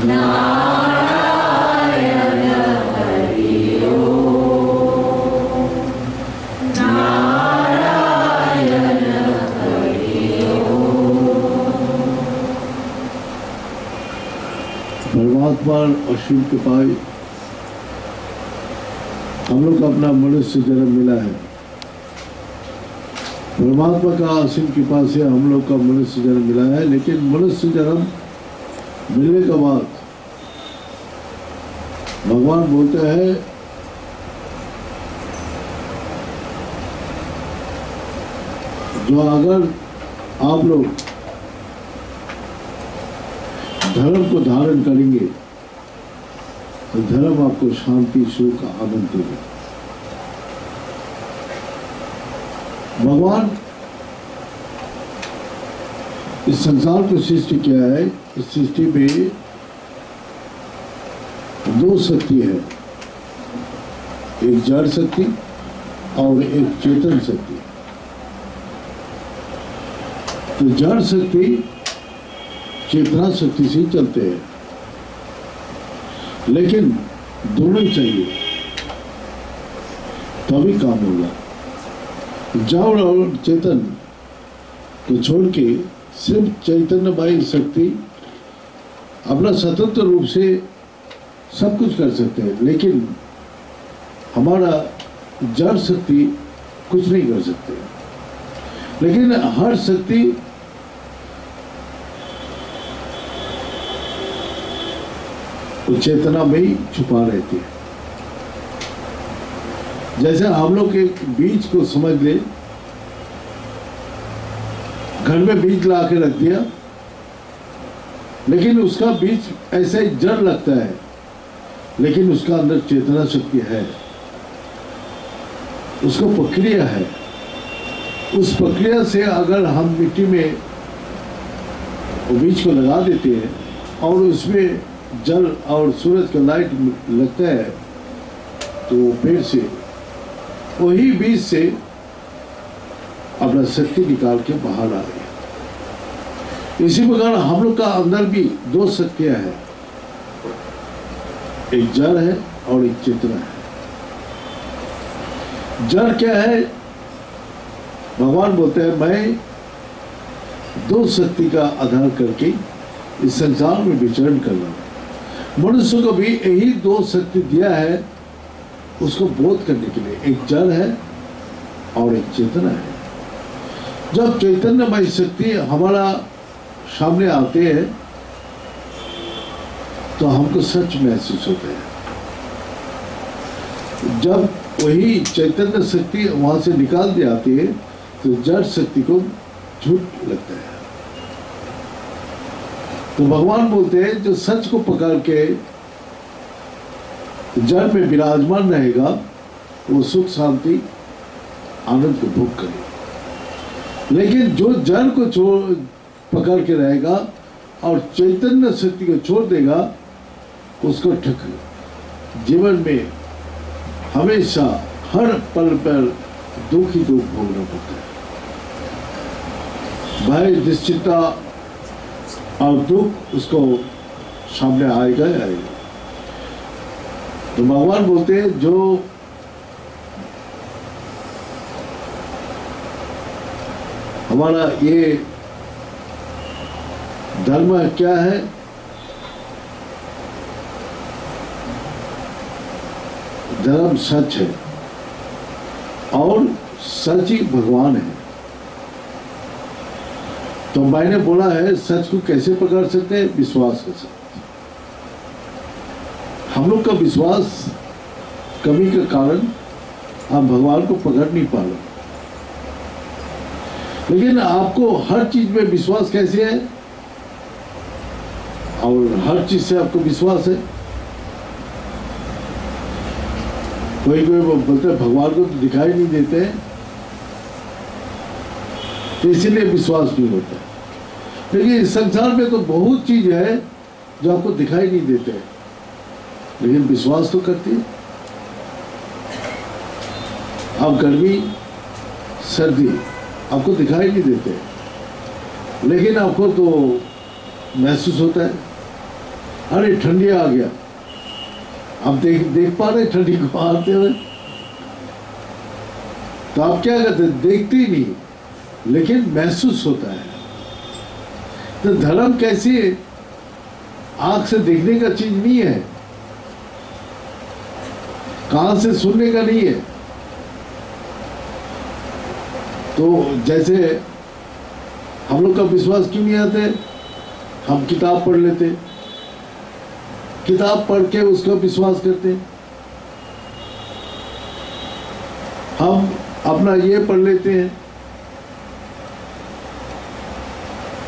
नारायण हरि ओम, नारायण हरि ओम। परमात्मा असीम कृपाएं हम लोग को अपना मनुष्य जन्म मिला है। परमात्मा का असीम कृपा से हम लोग का मनुष्य जन्म मिला है, लेकिन मनुष्य जन्म मिलने के बाद भगवान बोलते हैं जो अगर आप लोग धर्म को धारण करेंगे तो धर्म आपको शांति सुख आनंद देगा। भगवान इस संसार को सृष्टि किया है। इस सृष्टि में दो शक्ति है, एक जड़ शक्ति और एक चेतन शक्ति। तो जड़ शक्ति चेतना शक्ति से चलते हैं, लेकिन दोनों ही चाहिए तभी काम होगा। जड़ और चेतन को छोड़ के सिर्फ चैतन्यमयी शक्ति अपना स्वतंत्र रूप से सब कुछ कर सकते हैं, लेकिन हमारा जड़ शक्ति कुछ नहीं कर सकते। लेकिन हर शक्ति चेतना में ही छुपा रहती है। जैसे हम लोग एक बीज को समझ ले, घर में बीज ला के रख दिया, लेकिन उसका बीज ऐसे ही जड़ लगता है, लेकिन उसका अंदर चेतना शक्ति है, उसको प्रक्रिया है। उस प्रक्रिया से अगर हम मिट्टी में वो बीज को लगा देते हैं और उसमें जल और सूरज का लाइट लगता है, तो वो पेड़ से वही बीज से अपना शक्ति निकाल के बाहर आ रही है। इसी प्रकार हम लोग का अंदर भी दो शक्तियां हैं, एक जड़ है और एक चेतना है। जड़ क्या है? भगवान बोलते हैं मैं दो शक्ति का आधार करके इस संसार में विचरण कर रहा हूं। मनुष्य को भी यही दो शक्ति दिया है उसको बोध करने के लिए, एक जड़ है और एक चेतना है। जब चैतन्यमय शक्ति हमारा सामने आते हैं तो हमको सच महसूस होता है। जब वही चैतन्य शक्ति वहां से निकाल दी आती है तो जड़ शक्ति को झूठ लगता है। तो भगवान बोलते हैं जो सच को पकड़ के जड़ में विराजमान रहेगा वो सुख शांति आनंद को भोग करेगा, लेकिन जो जड़ को पकड़ के रहेगा और चैतन्य शक्ति को छोड़ देगा उसको ठक जीवन में हमेशा हर पल पर दुख ही दुख भोगना पड़ता है। भय निश्चिंता और दुख उसको सामने आएगा ही आएगा। तो भगवान बोलते हैं जो हमारा ये धर्म क्या है? धर्म सच है और सच ही भगवान है। तो मैंने बोला है सच को कैसे पकड़ सकते हैं? विश्वास के साथ। हम लोग का विश्वास कमी के कारण हम भगवान को पकड़ नहीं पा रहे। लेकिन आपको हर चीज में विश्वास कैसे है और हर चीज से आपको विश्वास है? कोई कोई बोलते हैं भगवान को तो दिखाई नहीं देते हैं, तो इसीलिए विश्वास नहीं होता। लेकिन इस संसार में तो बहुत चीज है जो आपको दिखाई नहीं देते, लेकिन विश्वास तो करती है। अब गर्मी सर्दी आपको दिखाई नहीं देते, लेकिन आपको तो महसूस होता है। अरे ठंडी आ गया, आप देख पा रहे ठंडी को आते हुए, तो आप क्या करते, देखते ही नहीं, लेकिन महसूस होता है। तो धर्म कैसी है, आंख से देखने का चीज नहीं है, कान से सुनने का नहीं है। तो जैसे हम लोग का विश्वास क्यों नहीं आते, हम किताब पढ़ लेते, किताब पढ़ के उसका विश्वास करते, हम अपना ये पढ़ लेते हैं,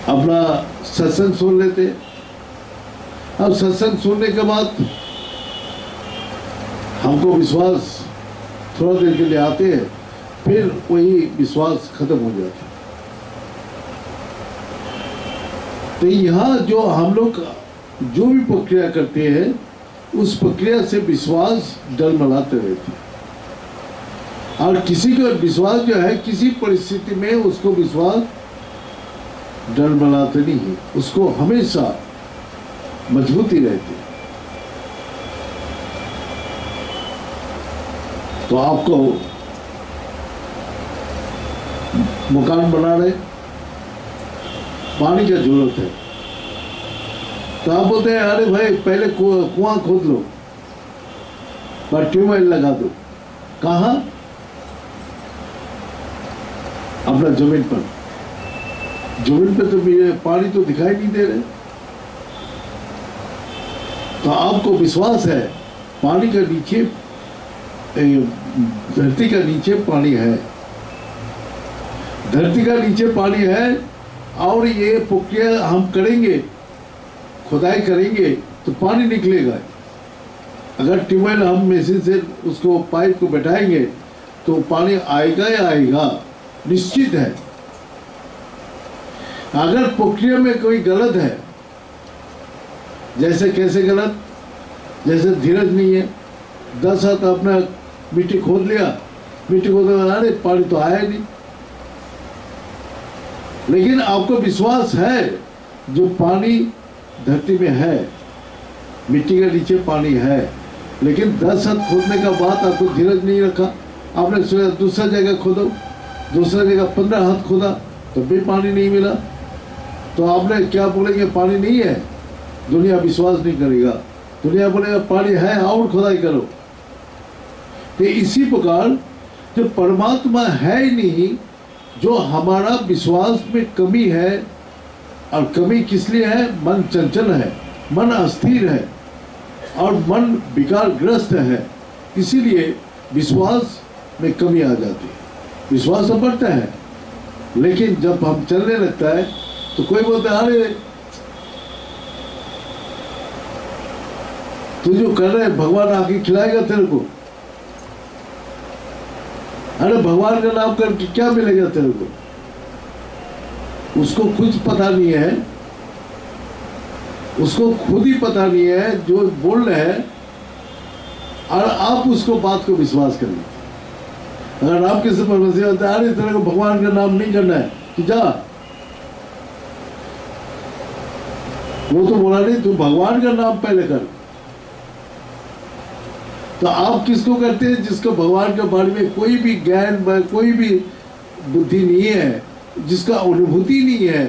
अपना सत्संग सुन लेते। अब सत्संग सुनने के बाद हमको विश्वास थोड़ा देर के लिए आते हैं, फिर वही विश्वास खत्म हो जाता है। तो यहाँ जो हम लोग जो भी प्रक्रिया करते हैं, उस प्रक्रिया से विश्वास डलमलाते रहते हैं। और किसी का विश्वास जो है, किसी परिस्थिति में उसको विश्वास डलमलाते नहीं है, उसको हमेशा मजबूती रहती है। तो आपको मकान बना रहे, पानी की जरूरत है, तो आप बोलते हैं अरे भाई पहले कुआं खोद लो और ट्यूबवेल लगा दो। कहाँ? अपना जमीन पर। जमीन पे तो पानी तो दिखाई नहीं दे रहे। तो आपको विश्वास है पानी के नीचे, धरती का नीचे पानी है, धरती का नीचे पानी है, और ये प्रक्रिया हम करेंगे, खुदाई करेंगे तो पानी निकलेगा। अगर ट्यूबवेल हम मशीन से उसको पाइप को बैठाएंगे तो पानी आएगा या आएगा, निश्चित है। अगर प्रक्रिया में कोई गलत है, जैसे कैसे गलत, जैसे धीरज नहीं है, 10 हाथ अपना मिट्टी खोद लिया, मिट्टी खोद अरे पानी तो आया नहीं। लेकिन आपको विश्वास है जो पानी धरती में है, मिट्टी के नीचे पानी है, लेकिन 10 हाथ खोदने का बाद आपको धीरज नहीं रखा, आपने सोचा दूसरा जगह खोदो, दूसरा जगह 15 हाथ खोदा तो भी पानी नहीं मिला, तो आपने क्या बोलेंगे, पानी नहीं है। दुनिया विश्वास नहीं करेगा, दुनिया बोलेगा पानी है और खुदाई करो। तो इसी प्रकार जो परमात्मा है ही नहीं, जो हमारा विश्वास में कमी है, और कमी किस लिए है, मन चंचल है, मन अस्थिर है और मन विकारग्रस्त है, इसीलिए विश्वास में कमी आ जाती है। विश्वास तो बढ़ता है, लेकिन जब हम चलने लगता है तो कोई बोलता है अरे तू जो कर रहे भगवान आके खिलाएगा तेरे को, अरे भगवान का नाम करके क्या मिलेगा तेरे को। उसको कुछ पता नहीं है, उसको खुद ही पता नहीं है जो बोल रहे हैं, और आप उसको बात को विश्वास कर लेते। अगर आप किसी पर वसीयत होता है अरे तेरे को भगवान का नाम नहीं करना है तो जा, वो तो बोला नहीं, तू भगवान का नाम पहले कर। तो आप किसको करते हैं, जिसको भगवान के बारे में कोई भी ज्ञान, कोई भी बुद्धि नहीं है, जिसका अनुभूति नहीं है,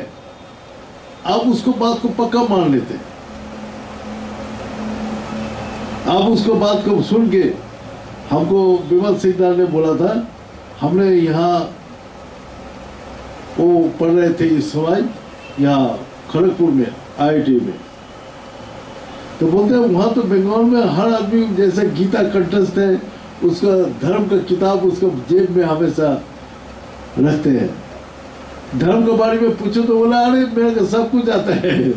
आप उसको बात को पक्का मान लेते हैं। आप उसको बात को सुन के, हमको विमल सिंह ने बोला था, हमने यहाँ वो पढ़ रहे थे इस समय यहाँ खड़गपुर में IIT में, तो बोलते हैं वहाँ तो बंगाल में हर आदमी जैसे गीता कंठस्थ है, उसका धर्म का किताब उसका जेब में हमेशा रखते हैं। धर्म के बारे में पूछो तो बोला अरे मेरे को सब कुछ आता है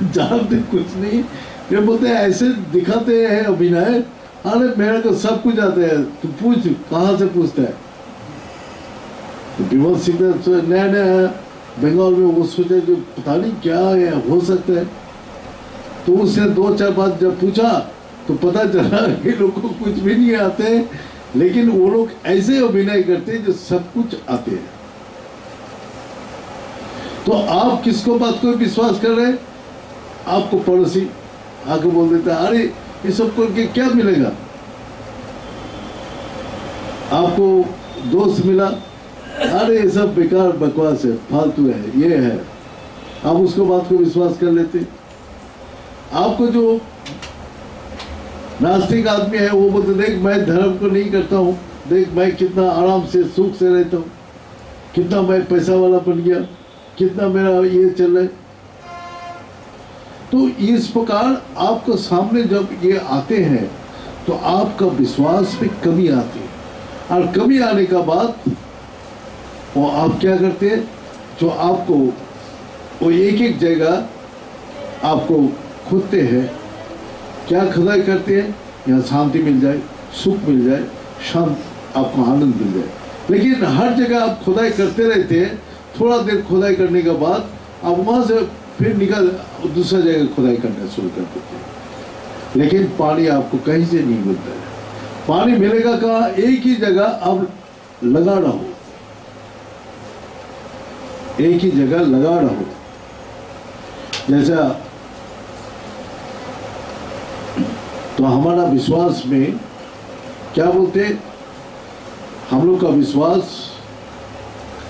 जानते कुछ नहीं। ये बोलते हैं ऐसे दिखाते हैं अभिनय, अरे मेरे को सब कुछ आता है, तू पूछ कहाँ से पूछता है। तो विमल सिंह नया नया बंगाल में वो सोचे जो पता नहीं क्या है, हो सकता है, तो उससे 2-4 बात जब पूछा तो पता चला कि लोगों को कुछ भी नहीं आते, लेकिन वो लोग ऐसे अभिनय करते हैं जो सब कुछ आते हैं। तो आप किसको बात को विश्वास कर रहे हैं? आपको पड़ोसी आके बोल देता है, अरे ये सब करके क्या मिलेगा, आपको दोस्त मिला, अरे ये सब बेकार बकवास है, फालतू है, ये है, आप उसको बात को विश्वास कर लेते। आपको जो नास्तिक आदमी है वो बोलते, देख मैं धर्म को नहीं करता हूँ, देख मैं कितना आराम से सुख से रहता हूँ, कितना मैं पैसा वाला बन गया, कितना मेरा ये चल रहा है। तो इस प्रकार आपको सामने जब ये आते हैं तो आपका विश्वास में कमी आती है, और कमी आने का बाद वो आप क्या करते हैं, जो आपको वो एक एक जगह आपको खोदते हैं, क्या खुदाई करते हैं, यहाँ शांति मिल जाए, सुख मिल जाए, शांत आपको आनंद मिल जाए। लेकिन हर जगह आप खुदाई करते रहते हैं, थोड़ा देर खुदाई करने के बाद आप वहाँ से फिर निकल दूसरा जगह खुदाई करना शुरू कर देते हैं, लेकिन पानी आपको कहीं से नहीं मिलता है। पानी मिलेगा कहाँ, एक ही जगह अब लगा रहो, एक ही जगह लगा रहो। जैसा तो हमारा विश्वास में क्या बोलते हैं, हम लोग का विश्वास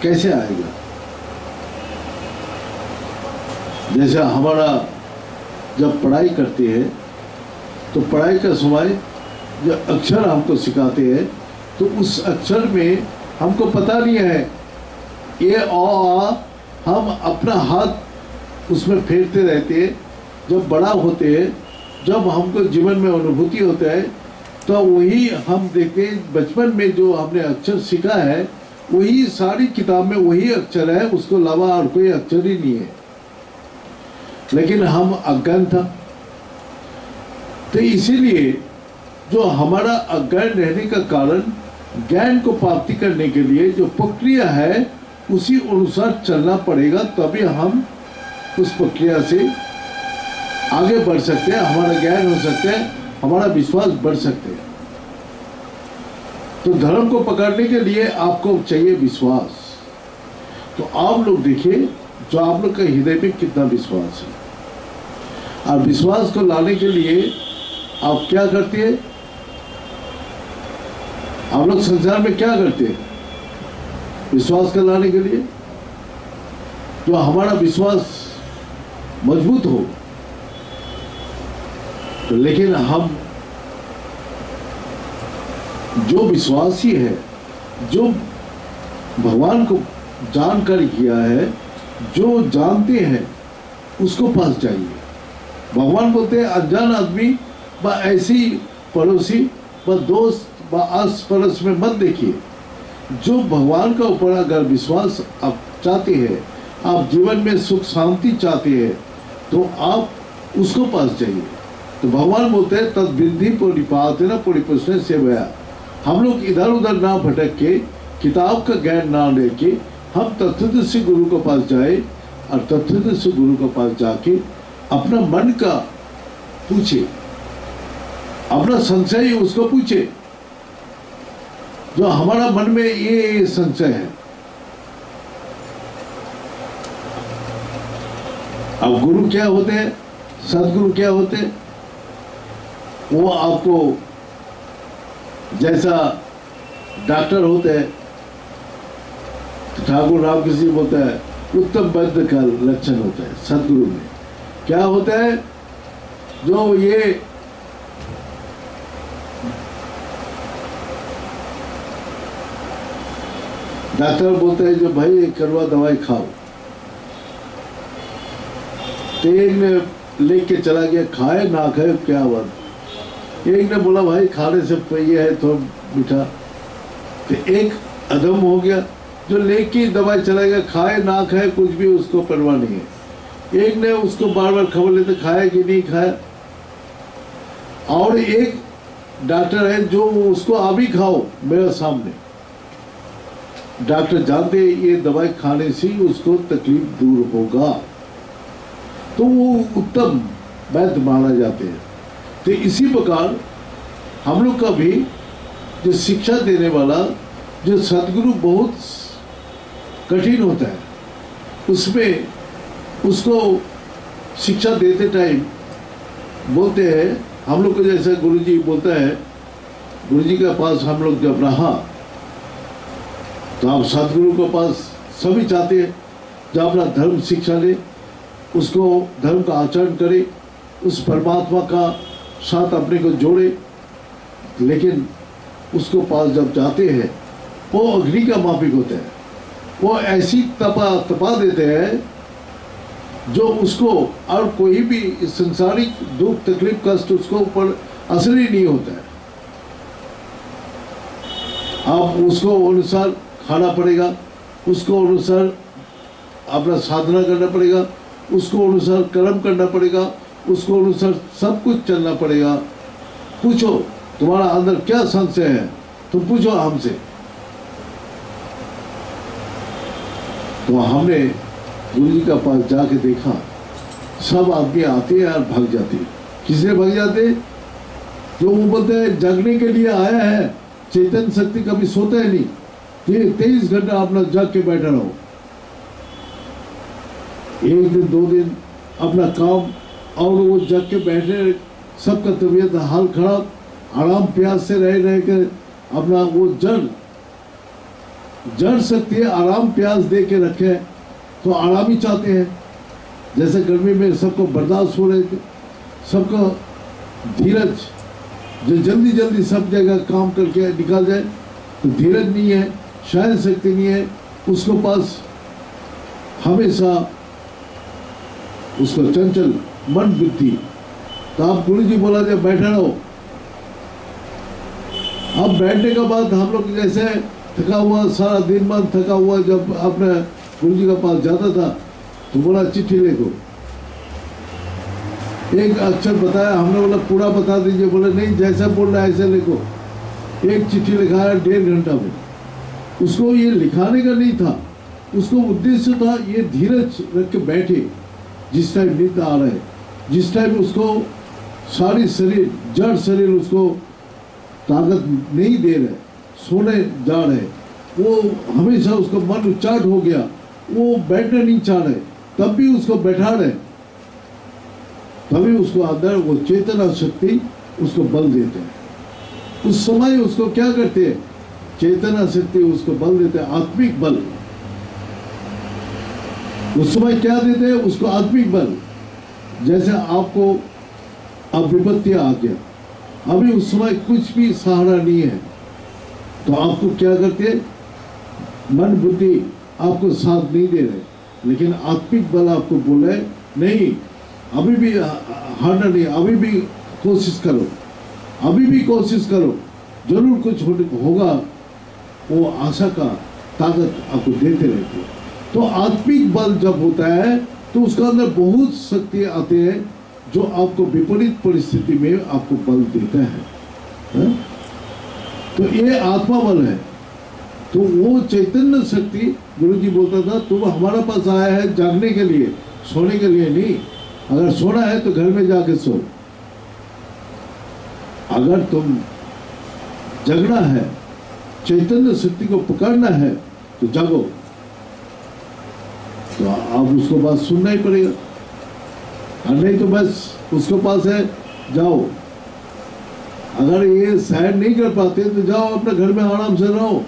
कैसे आएगा, जैसे हमारा जब पढ़ाई करते हैं तो पढ़ाई का समय जब अक्षर हमको सिखाते हैं तो उस अक्षर में हमको पता नहीं है ये आ, हम अपना हाथ उसमें फेरते रहते हैं। जब बड़ा होते हैं, जब हमको जीवन में अनुभूति होता है, तो वही हम देखते हैं बचपन में जो हमने अक्षर सीखा है वही सारी किताब में वही अक्षर है, उसको अलावा और कोई अक्षर ही नहीं है। लेकिन हम अज्ञान था, तो इसीलिए जो हमारा अज्ञान रहने का कारण, ज्ञान को प्राप्ति करने के लिए जो प्रक्रिया है उसी अनुसार चलना पड़ेगा, तभी हम उस प्रक्रिया से आगे बढ़ सकते हैं, हमारा ज्ञान हो सकता है, हमारा विश्वास बढ़ सकते हैं। तो धर्म को पकड़ने के लिए आपको चाहिए विश्वास। तो आप लोग देखिए जो आप लोग का हृदय में कितना विश्वास है, और विश्वास को लाने के लिए आप क्या करते हैं, आप लोग संसार में क्या करते हैं विश्वास को लाने के लिए, जो हमारा विश्वास मजबूत हो। तो लेकिन हम जो विश्वासी है, जो भगवान को जानकर किया है, जो जानते हैं उसको पास जाइए। भगवान बोलते हैं अनजान आदमी व ऐसी पड़ोसी व दोस्त व आस पड़ोस में मत देखिए। जो भगवान का ऊपर अगर विश्वास आप चाहते हैं, आप जीवन में सुख शांति चाहते हैं, तो आप उसको पास जाइए। तो भगवान बोलते हैं तद विधि परिपातेन परिप्रश्न सेवया। हम लोग इधर उधर ना भटक के, किताब का ज्ञान ना लेके हम तत्वदर्शी गुरु के पास जाए, और तत्वदर्शी गुरु के पास जाके अपना मन का पूछे, अपना संशय उसको पूछे, जो हमारा मन में ये संशय है। अब गुरु क्या होते हैं, सदगुरु क्या होते हैं, वो आपको जैसा डॉक्टर होते हैं, ठाकुर रामकृष्ण जी बोलता है उत्तम वैद्य का लक्षण होता है। सदगुरु में क्या होता है, जो ये डॉक्टर बोलते हैं जो भाई करवा दवाई खाओ, तो एक ने लेके चला गया, खाए ना खाए क्या बात। एक ने बोला भाई खाने से ये है तो मीठा, तो एक अदम हो गया जो लेके दवाई चला गया, खाए ना खाए कुछ भी उसको परवाह नहीं है। एक ने उसको बार बार खबर लेते खाया कि नहीं खाया, और एक डॉक्टर है जो उसको अभी खाओ मेरे सामने। डॉक्टर जानते ये दवाई खाने से उसको तकलीफ दूर होगा, तो वो उत्तम वैद्य माना जाते हैं। तो इसी प्रकार हम लोग का भी जो शिक्षा देने वाला जो सदगुरु बहुत कठिन होता है, उसमें उसको शिक्षा देते टाइम बोलते हैं हम लोग को, जैसे गुरुजी बोलता है, गुरुजी के पास हम लोग जब रहा तो आप सदगुरु के पास सभी चाहते हैं जो अपना धर्म शिक्षा ले, उसको धर्म का आचरण करे, उस परमात्मा का साथ अपने को जोड़े। लेकिन उसको पास जब जाते हैं वो अग्नि का माफिक होते हैं, वो ऐसी तपा देते हैं जो उसको और कोई भी संसारिक दुख तकलीफ कष्ट उसको ऊपर असर ही नहीं होता है। आप उसको अनुसार खाना पड़ेगा, उसको अनुसार अपना साधना करना पड़ेगा, उसको अनुसार कर्म करना पड़ेगा, उसको अनुसार सब कुछ चलना पड़ेगा। पूछो तुम्हारा अंदर क्या संशय है, तुम पूछो हमसे। तो हमने गुरु जी का पास जाके देखा, सब आदमी आते हैं और भाग जाते हैं। किसने भाग जाते? जो वो बोलते हैं जगने के लिए आया है, चेतन शक्ति कभी सोता है नहीं, 23 घंटा अपना जग के बैठा रहो। एक दिन दो दिन अपना काम और वो जग के बैठे, सबका तबीयत हाल खराब, आराम प्यास से रह कर अपना वो जड़ शक्ति आराम प्यास दे के रखे, तो आराम ही चाहते हैं। जैसे गर्मी में सबको बर्दाश्त हो रहे थे, सबको धीरज, जो जल्दी जल्दी सब जगह काम करके निकाल जाए, तो धीरज नहीं है, शायद शक्ति नहीं है उसको पास। हमेशा उसको चंचल मन बुद्धि। तो आप गुरु जी बोला जब बैठा रहो। अब बैठने के बाद हम लोग जैसे थका हुआ, सारा दिन भर थका हुआ, जब अपने गुरु जी के पास जाता था तो बोला चिट्ठी लिखो। एक अक्षर बताया, हमने बोला पूरा बता दीजिए। बोले नहीं, जैसा बोल रहा है ऐसे लिखो। एक चिट्ठी लिखा है 1.5 घंटा में। उसको ये लिखाने का नहीं था, उसको उद्देश्य था ये धीरज रख के बैठे। जिस टाइम नींद आ रहा है, जिस टाइम उसको सारी शरीर, जड़ शरीर उसको ताकत नहीं दे रहे, सोने जा रहे, वो हमेशा उसका मन उच्चाट हो गया, वो बैठना नहीं चाह रहे, तब भी उसको बैठा रहे, तभी उसको अंदर वो चेतना शक्ति उसको बल देते हैं। उस समय उसको क्या करते हैं? चेतना शक्ति उसको बल देते हैं, आत्मिक बल। उस समय क्या देते हैं उसको? आत्मिक बल। जैसे आपको अब विपत्ति आ गया, अभी उस समय कुछ भी सहारा नहीं है, तो आपको क्या करते हैं? मन बुद्धि आपको साथ नहीं दे रहे, लेकिन आत्मिक बल आपको बोले नहीं, अभी भी हारना नहीं, अभी भी कोशिश करो, अभी भी कोशिश करो, जरूर कुछ होगा। वो आशा का ताकत आपको देते रहते हैं। तो आत्मिक बल जब होता है तो उसका अंदर बहुत शक्ति आते हैं जो आपको विपरीत परिस्थिति में आपको बल देता है। तो ये आत्मा बल है। तो वो चैतन्य शक्ति, गुरु जी बोलता था तुम हमारे पास आया है जागने के लिए, सोने के लिए नहीं। अगर सोना है तो घर में जाके सो, अगर तुम जगना है, चैतन्य शक्ति को पकड़ना है तो जागो। तो आप उसको बात सुनना ही पड़ेगा, और नहीं तो बस उसके पास है जाओ। अगर ये सहन नहीं कर पाते तो जाओ अपने घर में आराम से रहो।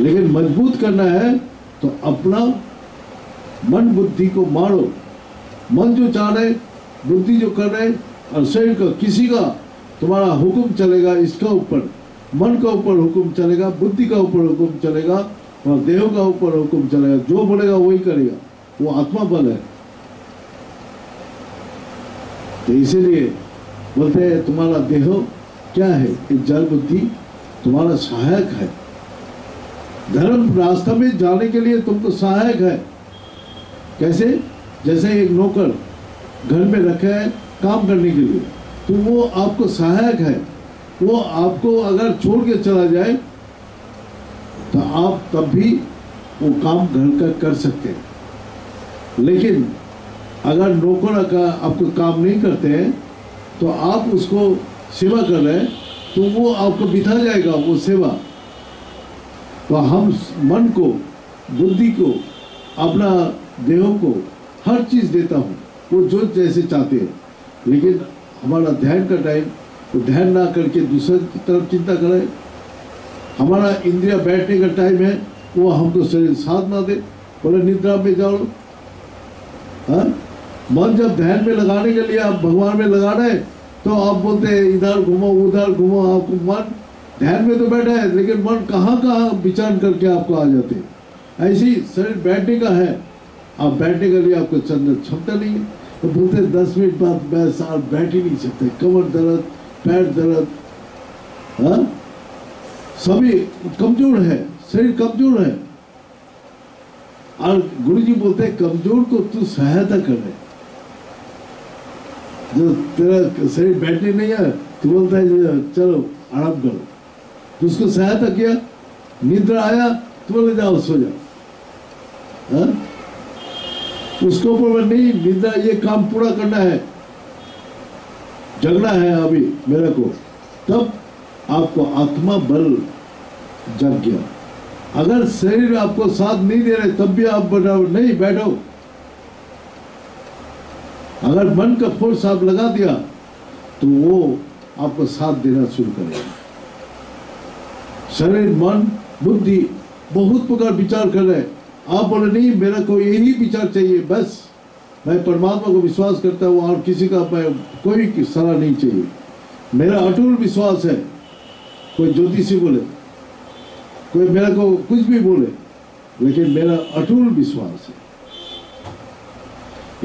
लेकिन मजबूत करना है तो अपना मन बुद्धि को मारो। मन जो चाह रहे, बुद्धि जो कर रहे, और शरीर का किसी का तुम्हारा हुक्म चलेगा, इसका ऊपर मन का ऊपर हुक्म चलेगा, बुद्धि का ऊपर हुक्म चलेगा, और देह का ऊपर हुक्म चलेगा। जो बोलेगा वही करेगा, वो आत्मा बल है। तो इसीलिए बोलते हैं तुम्हारा देह क्या है? एक जड़ बुद्धि तुम्हारा सहायक है। धर्म रास्ता में जाने के लिए तुमको सहायक है। कैसे? जैसे एक नौकर घर में रखा है काम करने के लिए, तो वो आपको सहायक है। वो आपको अगर छोड़ के चला जाए तो आप तब भी वो काम घर का कर सकते हैं। लेकिन अगर नौकर का आपको काम नहीं करते हैं तो आप उसको सेवा कर रहे हैं, तो वो आपको बिता जाएगा वो सेवा। तो हम मन को, बुद्धि को, अपना देह को हर चीज़ देता हूँ, वो जो जैसे चाहते हैं। लेकिन हमारा ध्यान का टाइम तो ध्यान ना करके दूसरे की तरफ चिंता करें। हमारा इंद्रिया बैठने का टाइम है, वो हमको शरीर साथ ना दे, बोले निद्रा में जाओ। हाँ, मन जब ध्यान में लगाने के लिए आप भगवान में लगा रहे तो आप बोलते हैं इधर घूमो उधर घूमो, आपको मन ध्यान में तो बैठा है लेकिन मन कहाँ कहाँ विचार करके आपको आ जाते हैं। ऐसी शरीर बैठने का है, आप बैठने के लिए आपको क्षमता नहीं है, तो बोलते 10 मिनट बाद बस आप बैठ ही नहीं सकते, कमर दर्द पैर दर्द। हाँ, सभी कमजोर है, शरीर कमजोर है। और गुरुजी बोलते हैं कमजोर को तू सहायता कर रहे, जो तेरा शरीर बैठने नहीं है तो बोलता है चलो आराम करो, तो उसको सहायता किया, निद्रा आया तो बोले जाओ सो जाओ। हाँ, उसको ऊपर नहीं निद्रा, ये काम पूरा करना है, जगना है अभी मेरे को, तब आपको आत्मा बल जग गया। अगर शरीर आपको साथ नहीं दे रहे तब भी आप बैठो नहीं बैठो। अगर मन का फोर्स आप लगा दिया तो वो आपको साथ देना शुरू करेगा। शरीर मन बुद्धि बहुत प्रकार विचार कर रहे हैं, आप बोले नहीं मेरा को यही विचार चाहिए, बस मैं परमात्मा को विश्वास करता हूँ और किसी का मैं कोई सलाह नहीं चाहिए, मेरा अटूट विश्वास है। कोई ज्योतिषी बोले, कोई मेरा को कुछ भी बोले, लेकिन मेरा अटूट विश्वास है।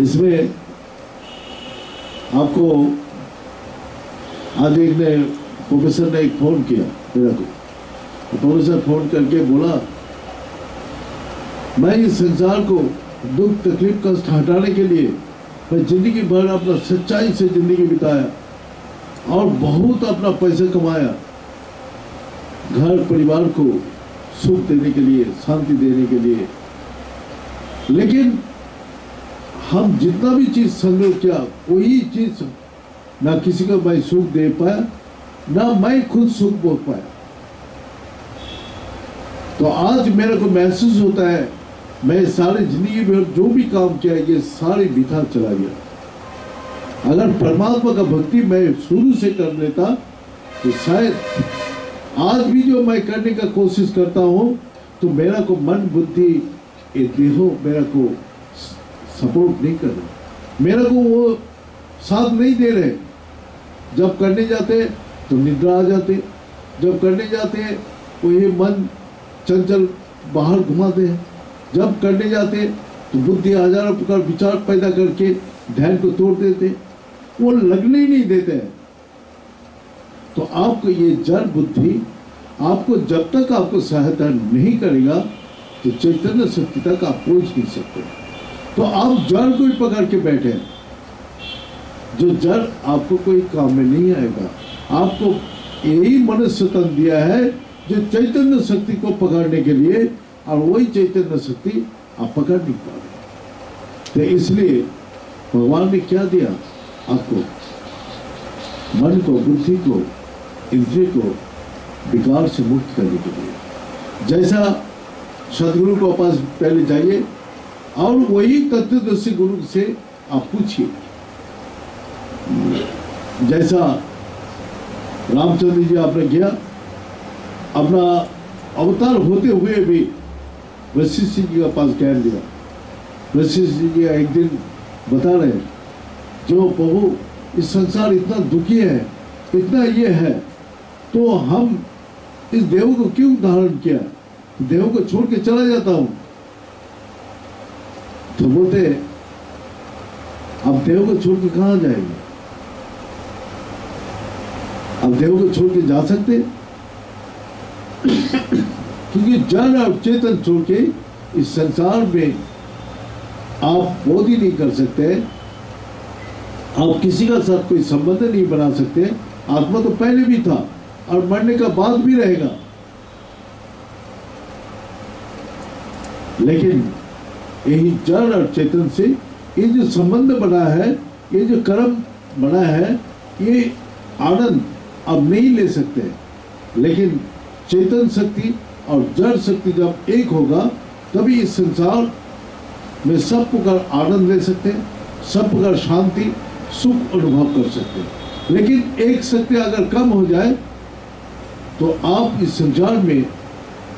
इसमें आपको आज एक ने प्रोफेसर ने एक फोन किया मेरा को, तो प्रोफेसर फोन करके बोला मैं इस संसार को दुख तकलीफ कष्ट हटाने के लिए मैं जिंदगी भर अपना सच्चाई से जिंदगी बिताया और बहुत अपना पैसा कमाया, घर परिवार को सुख देने के लिए, शांति देने के लिए, लेकिन हम जितना भी चीज संग्रह किया वही चीज ना किसी को मैं सुख दे पाया, ना मैं खुद सुख भोग पाया। तो आज मेरे को महसूस होता है मैं सारी जिंदगी में जो भी काम किया ये सारी बिथा चला गया। अगर परमात्मा का भक्ति मैं शुरू से कर लेता तो शायद आज भी जो मैं करने का कोशिश करता हूँ तो मेरा को मन बुद्धि ये देहो मेरा को सपोर्ट नहीं कर रहे, मेरा को वो साथ नहीं दे रहे। जब करने जाते तो निद्रा आ जाते, जब करने जाते वो ये मन चंचल बाहर घुमाते हैं, जब करने जाते तो बुद्धि हजारों प्रकार विचार पैदा करके ध्यान को तोड़ देते, वो लगने ही नहीं देते हैं। तो आपको ये जड़ बुद्धि आपको जब तक आपको सहायता नहीं करेगा तो चैतन्य शक्ति तक आप पहुंच नहीं सकते। तो आप जड़ को ही पकड़ के बैठे, जो जड़ आपको कोई काम में नहीं आएगा। आपको यही मनुष्य तन दिया है जो चैतन्य शक्ति को पकड़ने के लिए, और वही चैतन्य शक्ति आप पकड़ नहीं पा रहे। तो इसलिए भगवान ने क्या दिया आपको, मन को बुद्धि को इंद्रिय को विकार से मुक्त करने के लिए। जैसा सदगुरु को पास पहले जाइए और वही तत्वदर्शी गुरु से आप पूछिए। जैसा रामचंद्र जी आपने किया, अपना अवतार होते हुए भी वशिष्ठ जी के पास ज्ञान दिया। वशिष्ठ जी एक दिन बता रहे जो प्रभु इस संसार इतना दुखी है, इतना ये है, तो हम इस देव को क्यों धारण किया, देव को छोड़ के चला जाता हूं। तो बोलते अब देव को छोड़ के कहां जाएंगे, अब देव को छोड़ के जा सकते क्योंकि जड़ और चेतन छोड़ के इस संसार में आप बोध ही नहीं कर सकते, आप किसी का साथ कोई संबंध नहीं बना सकते। आत्मा तो पहले भी था और मरने का बाद भी रहेगा, लेकिन यही जड़ और चेतन से ये जो संबंध बना है, ये जो कर्म बना है, ये आनंद अब नहीं ले सकते। लेकिन चेतन शक्ति और जड़ शक्ति जब एक होगा तभी इस संसार में सब प्रकार आनंद ले सकते हैं, सब प्रकार शांति, सुख अनुभव कर सकते हैं। लेकिन एक शक्ति अगर कम हो जाए तो आप इस संसार में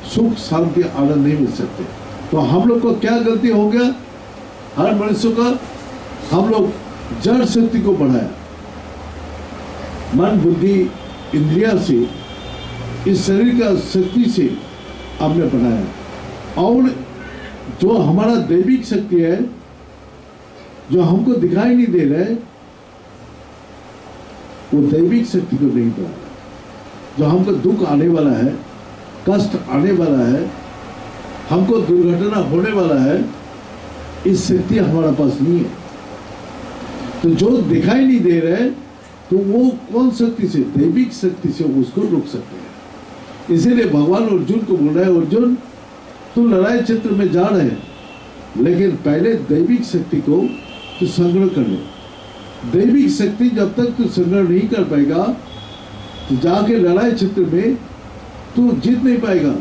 सुख शांति आनंद नहीं मिल सकते। तो हम लोग को क्या गलती हो गया, हर मनुष्य का, हम लोग जड़ शक्ति को बढ़ाया, मन बुद्धि इंद्रिया से, इस शरीर का शक्ति से हमने बनाया। और जो हमारा दैविक शक्ति है, जो हमको दिखाई नहीं दे रहा है, वो दैविक शक्ति को नहीं बढ़ाया। जो हमको दुख आने वाला है, कष्ट आने वाला है, हमको दुर्घटना होने वाला है, इस शक्ति हमारे पास नहीं है। तो जो दिखाई नहीं दे रहे, तो वो कौन शक्ति से, दैविक शक्ति से उसको रोक सकते हैं। इसीलिए भगवान अर्जुन को बोल रहे हैं, अर्जुन तुम लड़ाई क्षेत्र में जा रहे हैं, लेकिन पहले दैविक शक्ति को तू संग्रह कर ले। दैविक शक्ति जब तक तू संग्रह नहीं कर पाएगा, तो जाके लड़ाई क्षेत्र में तू जीत नहीं पाएगा।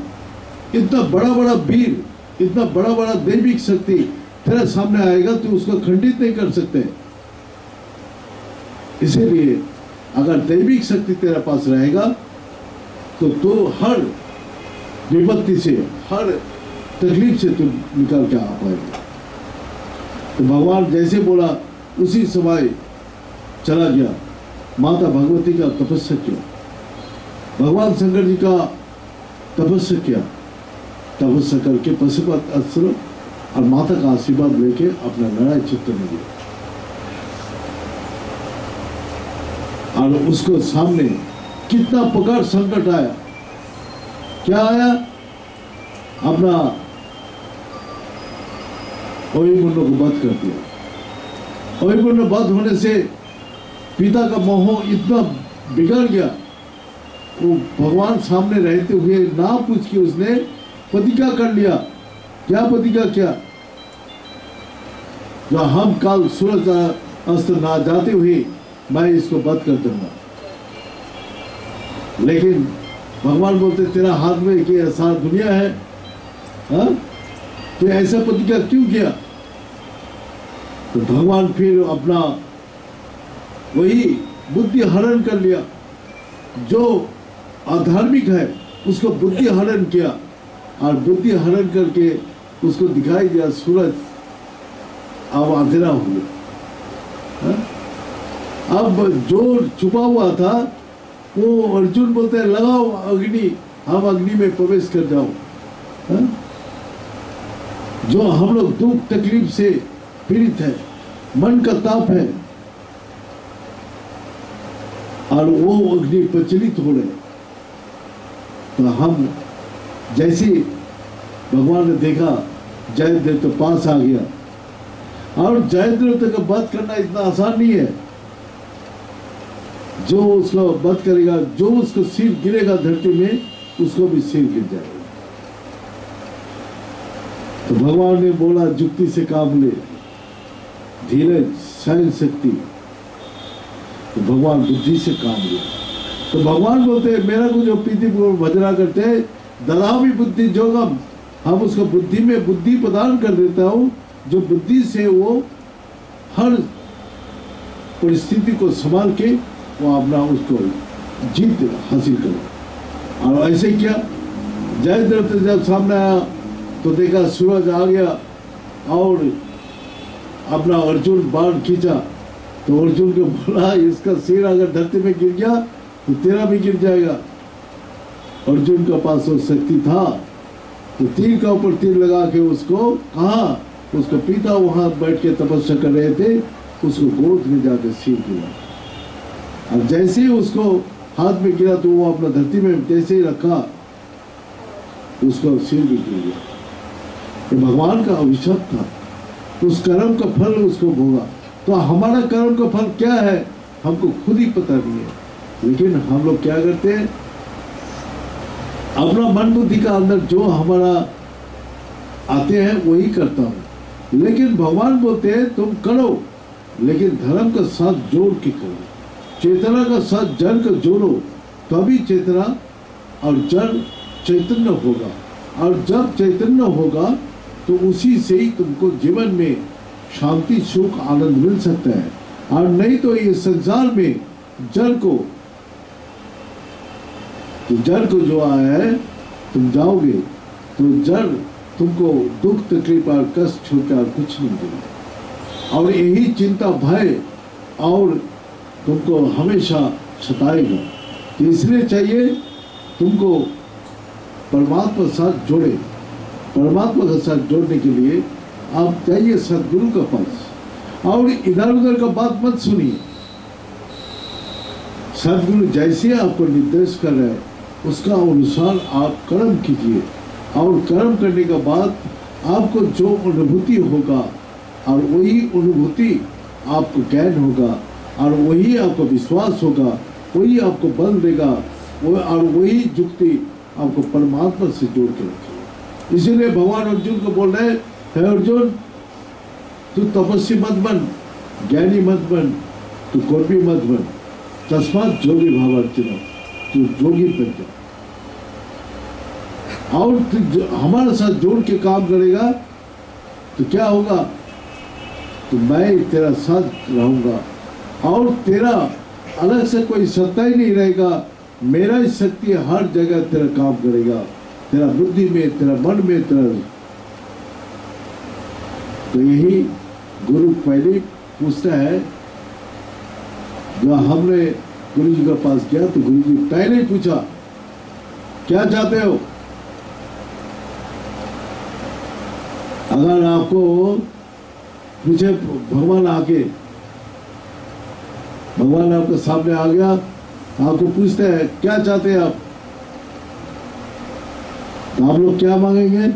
इतना बड़ा बड़ा वीर, इतना बड़ा बड़ा दैविक शक्ति तेरे सामने आएगा, तो उसको खंडित नहीं कर सकते। इसीलिए अगर दैविक शक्ति तेरे पास रहेगा, तो तू हर विपत्ति से, हर तकलीफ से तू निकल के आ पाएगा। तो भगवान जैसे बोला उसी समय चला गया, माता भगवती का तपस्या किया, भगवान शंकर जी का तपस्या किया, तपस्या करके पशुपत अस्त्र और माता का आशीर्वाद लेके अपना लड़ाई क्षेत्र में गया। और उसको सामने कितना प्रकार संकट आया, क्या आया, अपना अभिमन्यु को वध कर दिया। अभिमन्यु वध होने से पिता का मोह इतना बिगड़ गया, वो भगवान सामने रहते हुए ना पूछ के उसने प्रतिज्ञा कर लिया। क्या प्रतिज्ञा किया, जो हम कल सूरज अस्त ना जाते हुए मैं इसको वध कर दूंगा। लेकिन भगवान बोलते तेरा हाथ में कि सारी दुनिया है, हा? तो ऐसा प्रतिज्ञा क्यों किया? तो भगवान फिर अपना वही बुद्धि हरण कर लिया, जो अधार्मिक है उसको बुद्धि हरण किया, और बुद्धि हरण करके उसको दिखाई दिया सूरज अब अंधेरा हो गया। अब जो छुपा हुआ था वो अर्जुन बोलते हैं लगाओ अग्नि, हम अग्नि में प्रवेश कर जाओ। जो हम लोग दुख तकलीफ से पीड़ित है, मन का ताप है, और वो अग्नि प्रचलित हो रहे, तो हम जैसे भगवान ने देखा जयद्रथ तो पास आ गया, और जयद्रथ का वध करना इतना आसान नहीं है। जो उसका वध करेगा, जो उसका सिर गिरेगा धरती में, उसको भी सिर गिर जाएगा। तो भगवान ने बोला जुक्ति से काम ले, धीरज, सहन शक्ति। तो भगवान बुद्धि से काम लिया। तो भगवान बोलते हैं मेरा को जो प्रीति पूर्वक भजना करते हैं, ददामि बुद्धि जोगम, हम उसको बुद्धि में बुद्धि प्रदान कर देता हूँ, जो बुद्धि से वो हर परिस्थिति को संभाल के वो अपना उसको जीत हासिल करे। और ऐसे क्या, जयद्रथ जब सामने आया तो देखा सूरज आ गया, और अपना अर्जुन बाण खींचा, तो अर्जुन को बोला इसका सिर अगर धरती में गिर गया तो तेरा भी गिर जाएगा। अर्जुन के पास वो शक्ति था, तो तीर का ऊपर तीर लगा के उसको कहा, उसका पिता वहां बैठ के तपस्या कर रहे थे, उसको गोद में जाकर सिर गिरा। अब जैसे ही उसको हाथ में गिरा तो वो अपना धरती में जैसे ही रखा, उसका सिर भी गिर गया। तो भगवान का अभिशाप था, उस कर्म का फल उसको भोगा। तो हमारा कर्म का फल क्या है हमको खुद ही पता नहीं है, लेकिन हम लोग क्या करते हैं, अपना मन बुद्धि का अंदर जो हमारा आते हैं वही करता हूँ। लेकिन भगवान बोलते हैं तुम करो, लेकिन धर्म का साथ जोड़ के करो, चेतना का साथ जड़ का जोड़ो, तभी चेतना और जड़ चैतन्य होगा। और जब चैतन्य होगा तो उसी से ही तुमको जीवन में शांति सुख आनंद मिल सकता है। और नहीं तो इस संसार में जड़ को जो आया है, तुम जाओगे तो जड़ तुमको दुख तकलीफ और कष्ट छोड़कर कुछ नहीं देगा, और यही चिंता भय और तुमको हमेशा सताएगा। तो इसलिए चाहिए तुमको परमात्मा के साथ जोड़े। परमात्मा के साथ जोड़ने के लिए आप जाइए सदगुरु के पास, और इधर उधर का बात मत सुनिए। सदगुरु जैसे आपको निर्देश कर रहे हैं उसका अनुसार आप कर्म कीजिए, और कर्म करने के बाद आपको जो अनुभूति होगा और वही अनुभूति आपको ज्ञान होगा, और वही आपको विश्वास होगा, वही आपको बल देगा, और वही युक्ति आपको परमात्मा से जोड़ के रखेगा। इसीलिए भगवान अर्जुन को बोल रहे हैं, हे अर्जुन, तू तपस्वी मत बन, ज्ञानी मत बन, तू कोपी मत बन, तस्मात जोगी भाव अर्जुन, तू जोगी बन जा। और हमारे साथ जोड़ के काम करेगा तो क्या होगा? तो मैं तेरा साथ रहूंगा, और तेरा अलग से कोई सत्ता ही नहीं रहेगा। मेरा ही शक्ति हर जगह तेरा काम करेगा, तेरा बुद्धि में, तेरा मन में, तेरा। तो यही गुरु पहले पूछता है, जब हमने गुरु जी के पास गया तो गुरु जी पहले ही पूछा, क्या चाहते हो? अगर आपको पूछे भगवान आपके सामने आ गया, आपको पूछते हैं क्या चाहते हैं आप, तो आप लोग क्या मांगेंगे?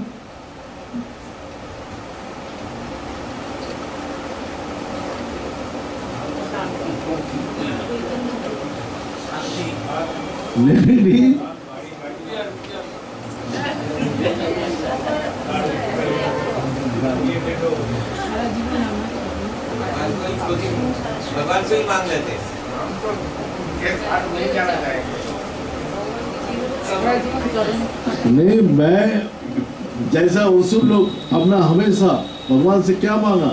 नहीं, भगवान से ही मांग लेते हैं। नहीं, मैं जैसा उसूल लोग अपना हमेशा भगवान से क्या मांगा?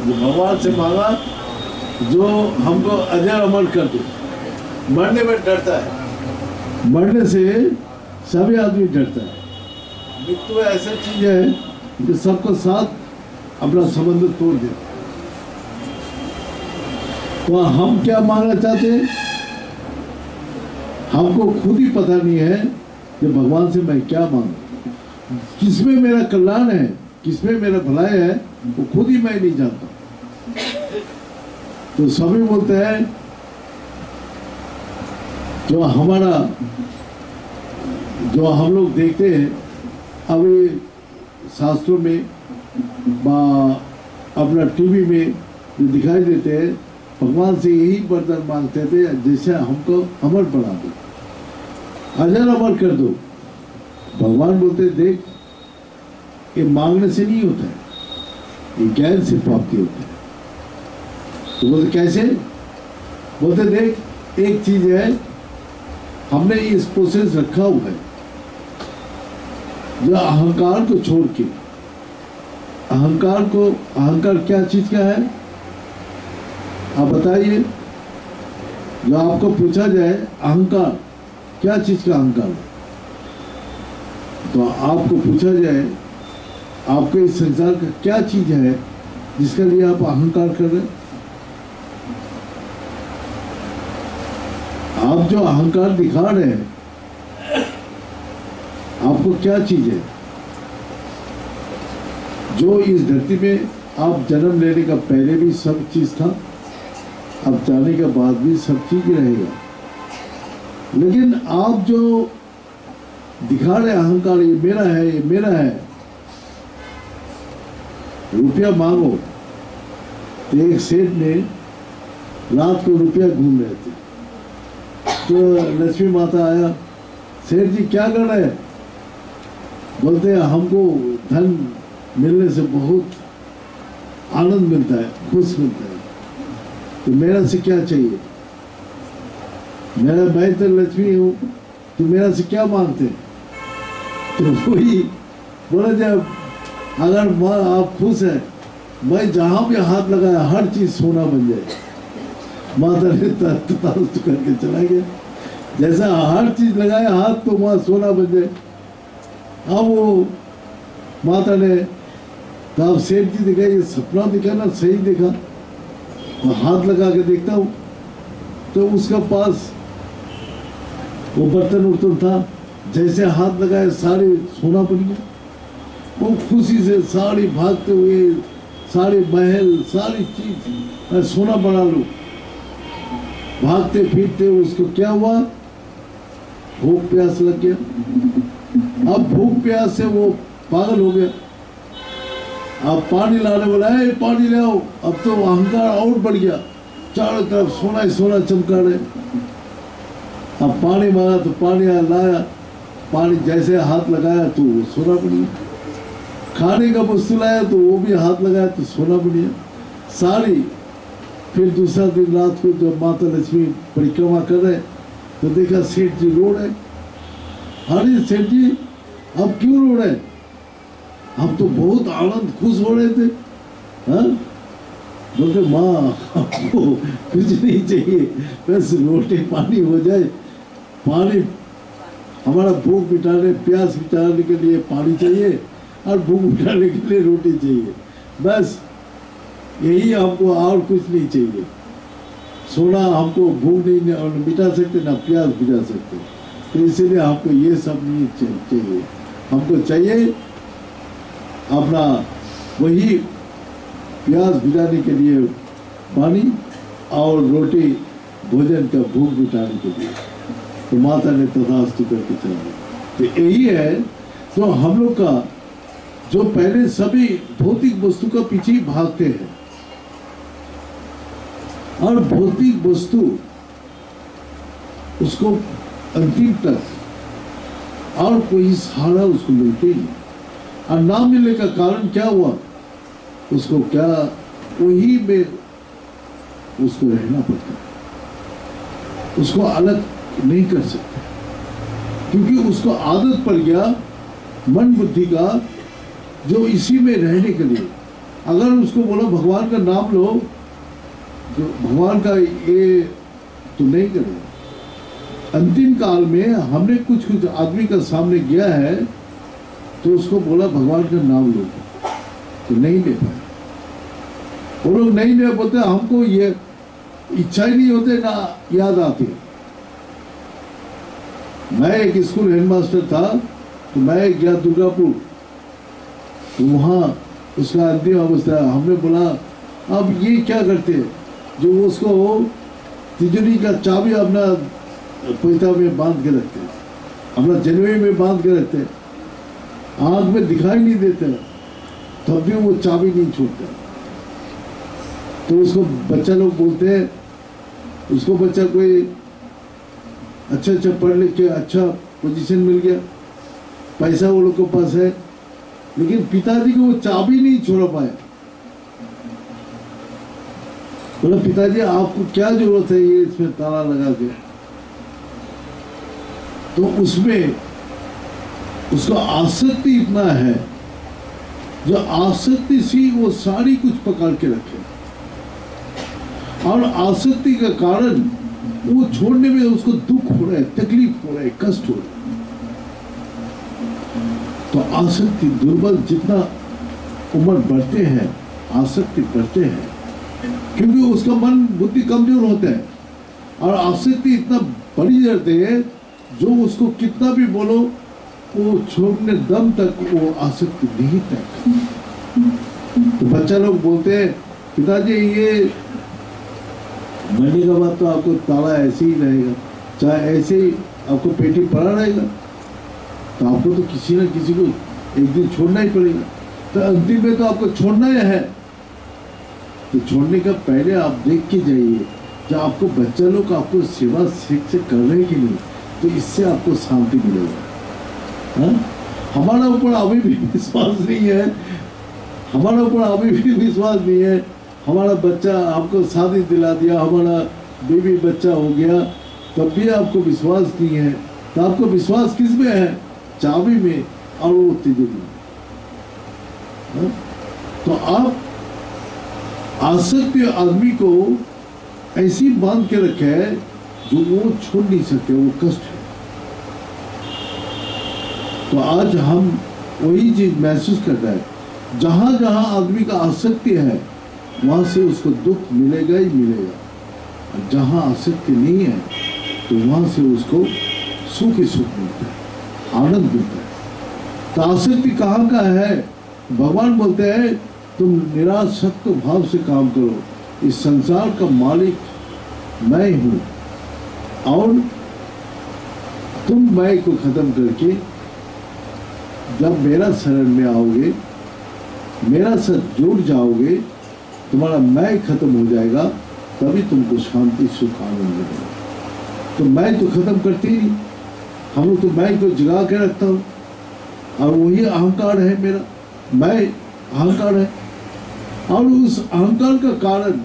भगवान से मांगा जो हमको अजर अमर कर दे। मरने में डरता है, मरने से सभी आदमी डरता है। मृत्यु ऐसा चीज है कि सबको साथ अपना संबंध तोड़ दे। तो हम क्या मांगना चाहते हैं? हमको खुद ही पता नहीं है कि भगवान से मैं क्या मांगू, किसमें मेरा कल्याण है, किसमें मेरा भलाई है, वो खुद ही मैं नहीं जानता। तो सभी बोलते हैं जो हम लोग देखते हैं अभी शास्त्रों में, अपना टीवी में जो दिखाई देते हैं, भगवान से यही वरदान मांगते थे, जैसे हमको अमर बना दो, अजर अमर कर दो। भगवान बोलते देख, ये मांगने से नहीं होता है, ये ज्ञान से प्राप्ति होती है। तो बोलते कैसे? बोलते देख, एक चीज है, हमने इस प्रोसेस रखा हुआ है, जो अहंकार को छोड़ के, अहंकार क्या चीज का है आप बताइए? जो आपको पूछा जाए अहंकार क्या चीज का अहंकार है, तो आपको पूछा जाए आपके इस संसार का क्या चीज है जिसके लिए आप अहंकार कर रहे हैं? आप जो अहंकार दिखा रहे हैं, आपको क्या चीज है? जो इस धरती में आप जन्म लेने का पहले भी सब चीज था, अब जाने के बाद भी सब चीज रहेगा। लेकिन आप जो दिखा रहे अहंकार, ये मेरा है, ये मेरा है। रुपया मांगो तो एक सेठ ने रात को रुपया घूम रहे थे, तो लक्ष्मी माता आया, सेठ जी क्या कर रहे हैं? बोलते हैं हमको धन मिलने से बहुत आनंद मिलता है, खुश मिलता है, तो मेरा से क्या चाहिए? मैं तो लक्ष्मी हूँ, तो मेरा से क्या मांगते? तो वही बोला, जब अगर आप खुश हैं, मैं जहां भी हाथ लगाया हर चीज सोना बन जाए। माता ने तथास्तु करके चला गया। जैसा हर चीज लगाया हाथ तो वहां सोना बन जाए। अब वो माता ने कहा सेठ जी देखा ये सपना दिखा ना, सही देखा। और हाथ लगा के देखता हूँ तो उसका पास वो बर्तन उर्तन था, जैसे हाथ लगाए सारे सोना बन गया। वो खुशी से सारी भागते हुए सारे महल सारी चीज सोना बना लो। भागते फिरते उसको क्या हुआ, भूख प्यास लग गया। अब भूख प्यास से वो पागल हो गया। अब पानी लाने बोला, है पानी ले आओ। अब तो अहंकार और बढ़ गया, चारों तरफ सोना ही सोना चमका रहे। अब पानी मांगा तो पानी लाया, पानी जैसे हाथ लगाया तो वो सोना बन गया। खाने का वस्तु लाया तो वो भी हाथ लगाया तो सोना बन गया सारी। फिर दूसरा दिन रात को जब माता लक्ष्मी परिक्रमा कर रहे तो देखा सेठ जी रो रहे। अरे सेठ जी अब क्यों रो रहे? हम तो बहुत आनंद खुश हो रहे थे। हाँ बोलते माँ आपको कुछ नहीं चाहिए, बस रोटी पानी हो जाए। पानी हमारा भूख मिटाने प्यास मिटाने के लिए पानी चाहिए और भूख मिटाने के लिए रोटी चाहिए, बस यही हमको, और कुछ नहीं चाहिए। सोना हमको भूख नहीं मिटा सकते ना प्यास मिटा सकते, तो इसीलिए हमको ये सब नहीं चाहिए। हमको चाहिए अपना वही प्यास मिटाने के लिए पानी और रोटी, भोजन का भूख मिटाने के लिए। तो माता ने तथास्तु करके चला। तो यही है तो हम लोग का जो पहले सभी भौतिक वस्तु का पीछे ही भागते हैं और भौतिक वस्तु उसको अंतिम तक और कोई सहारा उसको मिलते नहीं। और ना मिलने का कारण क्या हुआ, उसको क्या वही में उसको रहना पड़ता, उसको अलग नहीं कर सकते, क्योंकि उसको आदत पड़ गया मन बुद्धि का जो इसी में रहने के लिए। अगर उसको बोलो भगवान का नाम लो, जो भगवान का ये तो नहीं करेगा। अंतिम काल में हमने कुछ आदमी का सामने गया है तो उसको बोला भगवान का नाम लो, तो नहीं ले पाए। वो लोग नहीं ले पाते, हमको ये इच्छा ही नहीं होते ना याद आती। मैं एक स्कूल हेडमास्टर था तो मैं गया दुर्गापुर, तो वहाँ उसका अंतिम अवस्था, हमने बोला अब ये क्या करते हैं, जो उसको तिजोरी का चाबी अपना पैसा में बांध के रखते हैं, अपना जनवरी में बांध के रखते हैं, आँख में दिखाई नहीं देते, तब भी वो चाबी नहीं छोड़ता। तो उसको बच्चा लोग बोलते हैं, उसको बच्चा कोई अच्छा पढ़ लिख के अच्छा पोजीशन मिल गया, पैसा वो लोग के पास है, लेकिन पिताजी को वो चाबी नहीं छोड़ पाया। बोला पिताजी आपको क्या जरूरत है ये इसमें ताला लगा के। तो उसमें उसका आसक्ति इतना है, जो आसक्ति सी वो सारी कुछ पकड़ के रखे, और आसक्ति का कारण वो छोड़ने में उसको दुख हो रहा है, तकलीफ हो रहा है, कष्ट हो रहा है। तो आसक्ति दुर्बल, जितना उम्र बढ़ते हैं आसक्ति बढ़ते हैं, क्योंकि उसका मन बुद्धि कमजोर होता है, और आसक्ति इतना बढ़ी जाती है जो उसको कितना भी बोलो वो छोड़ने दम तक वो आसक्ति नहीं तक। तो बच्चा लोग बोलते हैं पिताजी ये मरने के बाद तो आपको ताला ऐसे ही रहेगा, चाहे ऐसे ही आपको पेटी पड़ा रहेगा, तो आपको तो किसी न किसी को एक दिन छोड़ना ही पड़ेगा। तो अंतिम में तो आपको छोड़ना ही है, तो छोड़ने का पहले आप देख के जाइए, जब आपको बच्चा लोग आपको सेवा ठीक से कर रहे कि नहीं, तो इससे आपको शांति मिलेगा। हाँ? हमारा ऊपर अभी भी विश्वास नहीं है, हमारा ऊपर अभी भी विश्वास नहीं है। हमारा बच्चा आपको शादी दिला दिया, हमारा बेबी बच्चा हो गया, तब भी आपको विश्वास नहीं है। तो आपको विश्वास किस में है? चाबी में और वो तिजोरी में। तो आप आसक्ति आदमी को ऐसी बांध के रखे है जो वो छोड़ नहीं सकते, वो कष्ट है। तो आज हम वही चीज महसूस कर रहे हैं, जहां जहां आदमी का आसक्ति है वहां से उसको दुख मिलेगा ही मिलेगा, और जहां आसक्ति नहीं है तो वहां से उसको सुख ही सुख मिलता है, आनंद मिलता है। तो आसक्ति कहाँ का है? भगवान बोलते हैं तुम निरासक्त भाव से काम करो, इस संसार का मालिक मैं हूं, और तुम मैं को खत्म करके जब मेरा शरण में आओगे, मेरा साथ जुड़ जाओगे, तुम्हारा मैं खत्म हो जाएगा, तभी तुमको शांति सुख आनंद मिलेगा। तो मैं तो खत्म करती ही नहीं, हम तो मैं को जगा के रखता हूँ, और वही अहंकार है मेरा, मैं अहंकार है। और उस अहंकार का कारण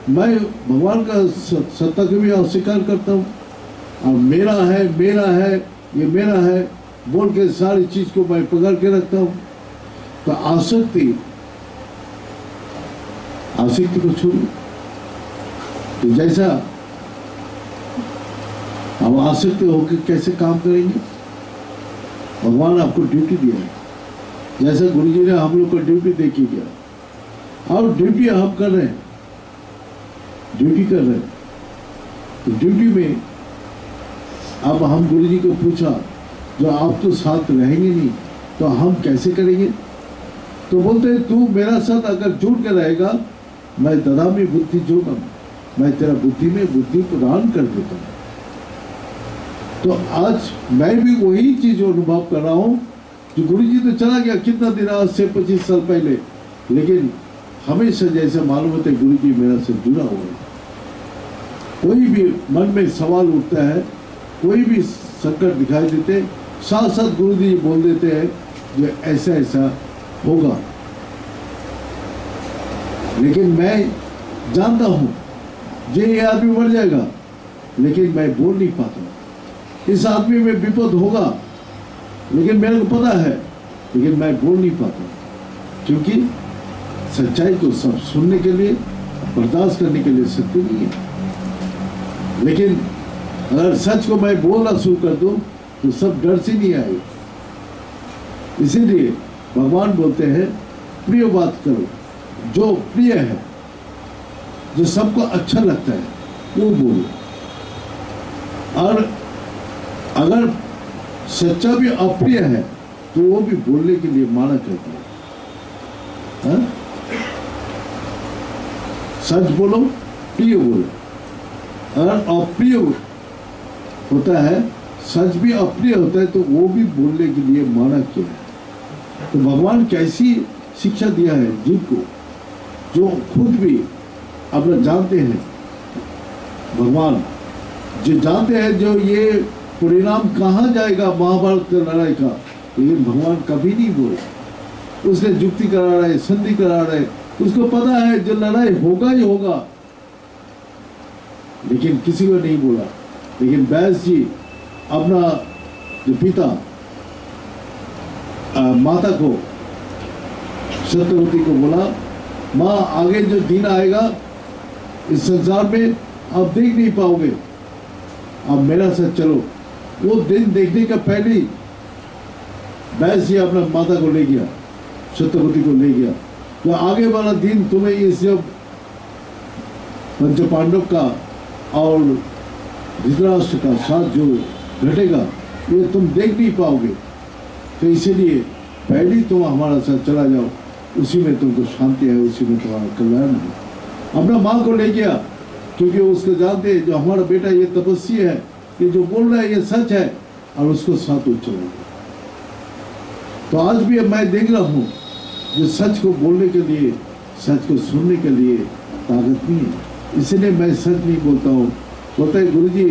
मैं भगवान का सत्ता को भी अस्वीकार करता हूँ, और मेरा है ये मेरा है बोल के सारी चीज को मैं पकड़ के रखता हूँ। तो आसक्ति को छोड़िए। तो जैसा हम आसक्ति होकर कैसे काम करेंगे? भगवान आपको ड्यूटी दिया है, जैसा गुरु जी ने हम लोग को ड्यूटी दे के दिया, और ड्यूटी हम कर रहे हैं, तो ड्यूटी में अब हम गुरु जी को पूछा, जो आप तो साथ रहेंगे नहीं तो हम कैसे करेंगे? तो बोलते हैं तू मेरा साथ अगर जुड़ के रहेगा, मैं ददामी बुद्धि जोगम, मैं तेरा बुद्धि में बुद्धि प्रदान कर देता हूँ। तो आज मैं भी वही चीज अनुभव कर रहा हूँ, जो गुरु जी तो चला गया कितना दिन, आज से 25 साल पहले, लेकिन हमेशा जैसे मालूम होता है गुरु जी मेरा से जुड़ा हुआ है। कोई भी मन में सवाल उठता है, कोई भी संकट दिखाई देते, साथ साथ गुरु जी बोल देते हैं जो ऐसा ऐसा होगा। लेकिन मैं जानता हूं ये आदमी मर जाएगा, लेकिन मैं बोल नहीं पाता। इस आदमी में विपद होगा, लेकिन मेरे को पता है, लेकिन मैं बोल नहीं पाता, क्योंकि सच्चाई को सब सुनने के लिए, बर्दाश्त करने के लिए शक्ति नहीं है। लेकिन अगर सच को मैं बोलना शुरू कर दूं तो सब डर से नहीं आएगा। इसीलिए भगवान बोलते हैं प्रिय बात करो, जो प्रिय है, जो सबको अच्छा लगता है वो बोलो। और अगर सच्चा भी अप्रिय है तो वो भी बोलने के लिए माना करता है। सच बोलो, प्रिय बोलो। अगर अप्रिय होता है, सच भी अप्रिय होता है, तो वो भी बोलने के लिए माना किया है। तो भगवान कैसी शिक्षा दिया है जीव को, जो खुद भी अपना जानते हैं, भगवान जो जानते हैं जो ये परिणाम कहाँ जाएगा महाभारत की लड़ाई का, लेकिन भगवान कभी नहीं बोले। उसने युक्ति करा रहे, संधि करा रहे, उसको पता है जो लड़ाई होगा ही होगा, लेकिन किसी को नहीं बोला। लेकिन व्यास जी अपना जो पिता माता को, सत्यवती को बोला, माँ आगे जो दिन आएगा इस संसार में आप देख नहीं पाओगे, आप मेरा साथ चलो। वो दिन देखने का पहले ही व्यास जी अपना माता को ले गया, सत्यवती को ले गया। तो आगे वाला दिन तुम्हें इस जब पंच पांडव का और धृतराष्ट्र का साथ जो घटेगा ये तुम देख नहीं पाओगे, तो इसीलिए पहले तुम हमारा साथ चला जाओ, उसी में तुमको शांति है, उसी में तुम्हारा कल्याण है। अपना माँ को ले गया, क्योंकि उसको जानते जो हमारा बेटा ये तपस्वी है, ये जो बोल रहा है ये सच है, और उसको साथ वो चला गया। तो आज भी मैं देख रहा हूँ जो सच को बोलने के लिए, सच को सुनने के लिए ताकत नहीं है, इसलिए मैं सच नहीं बोलता हूँ। बोलता है गुरुजी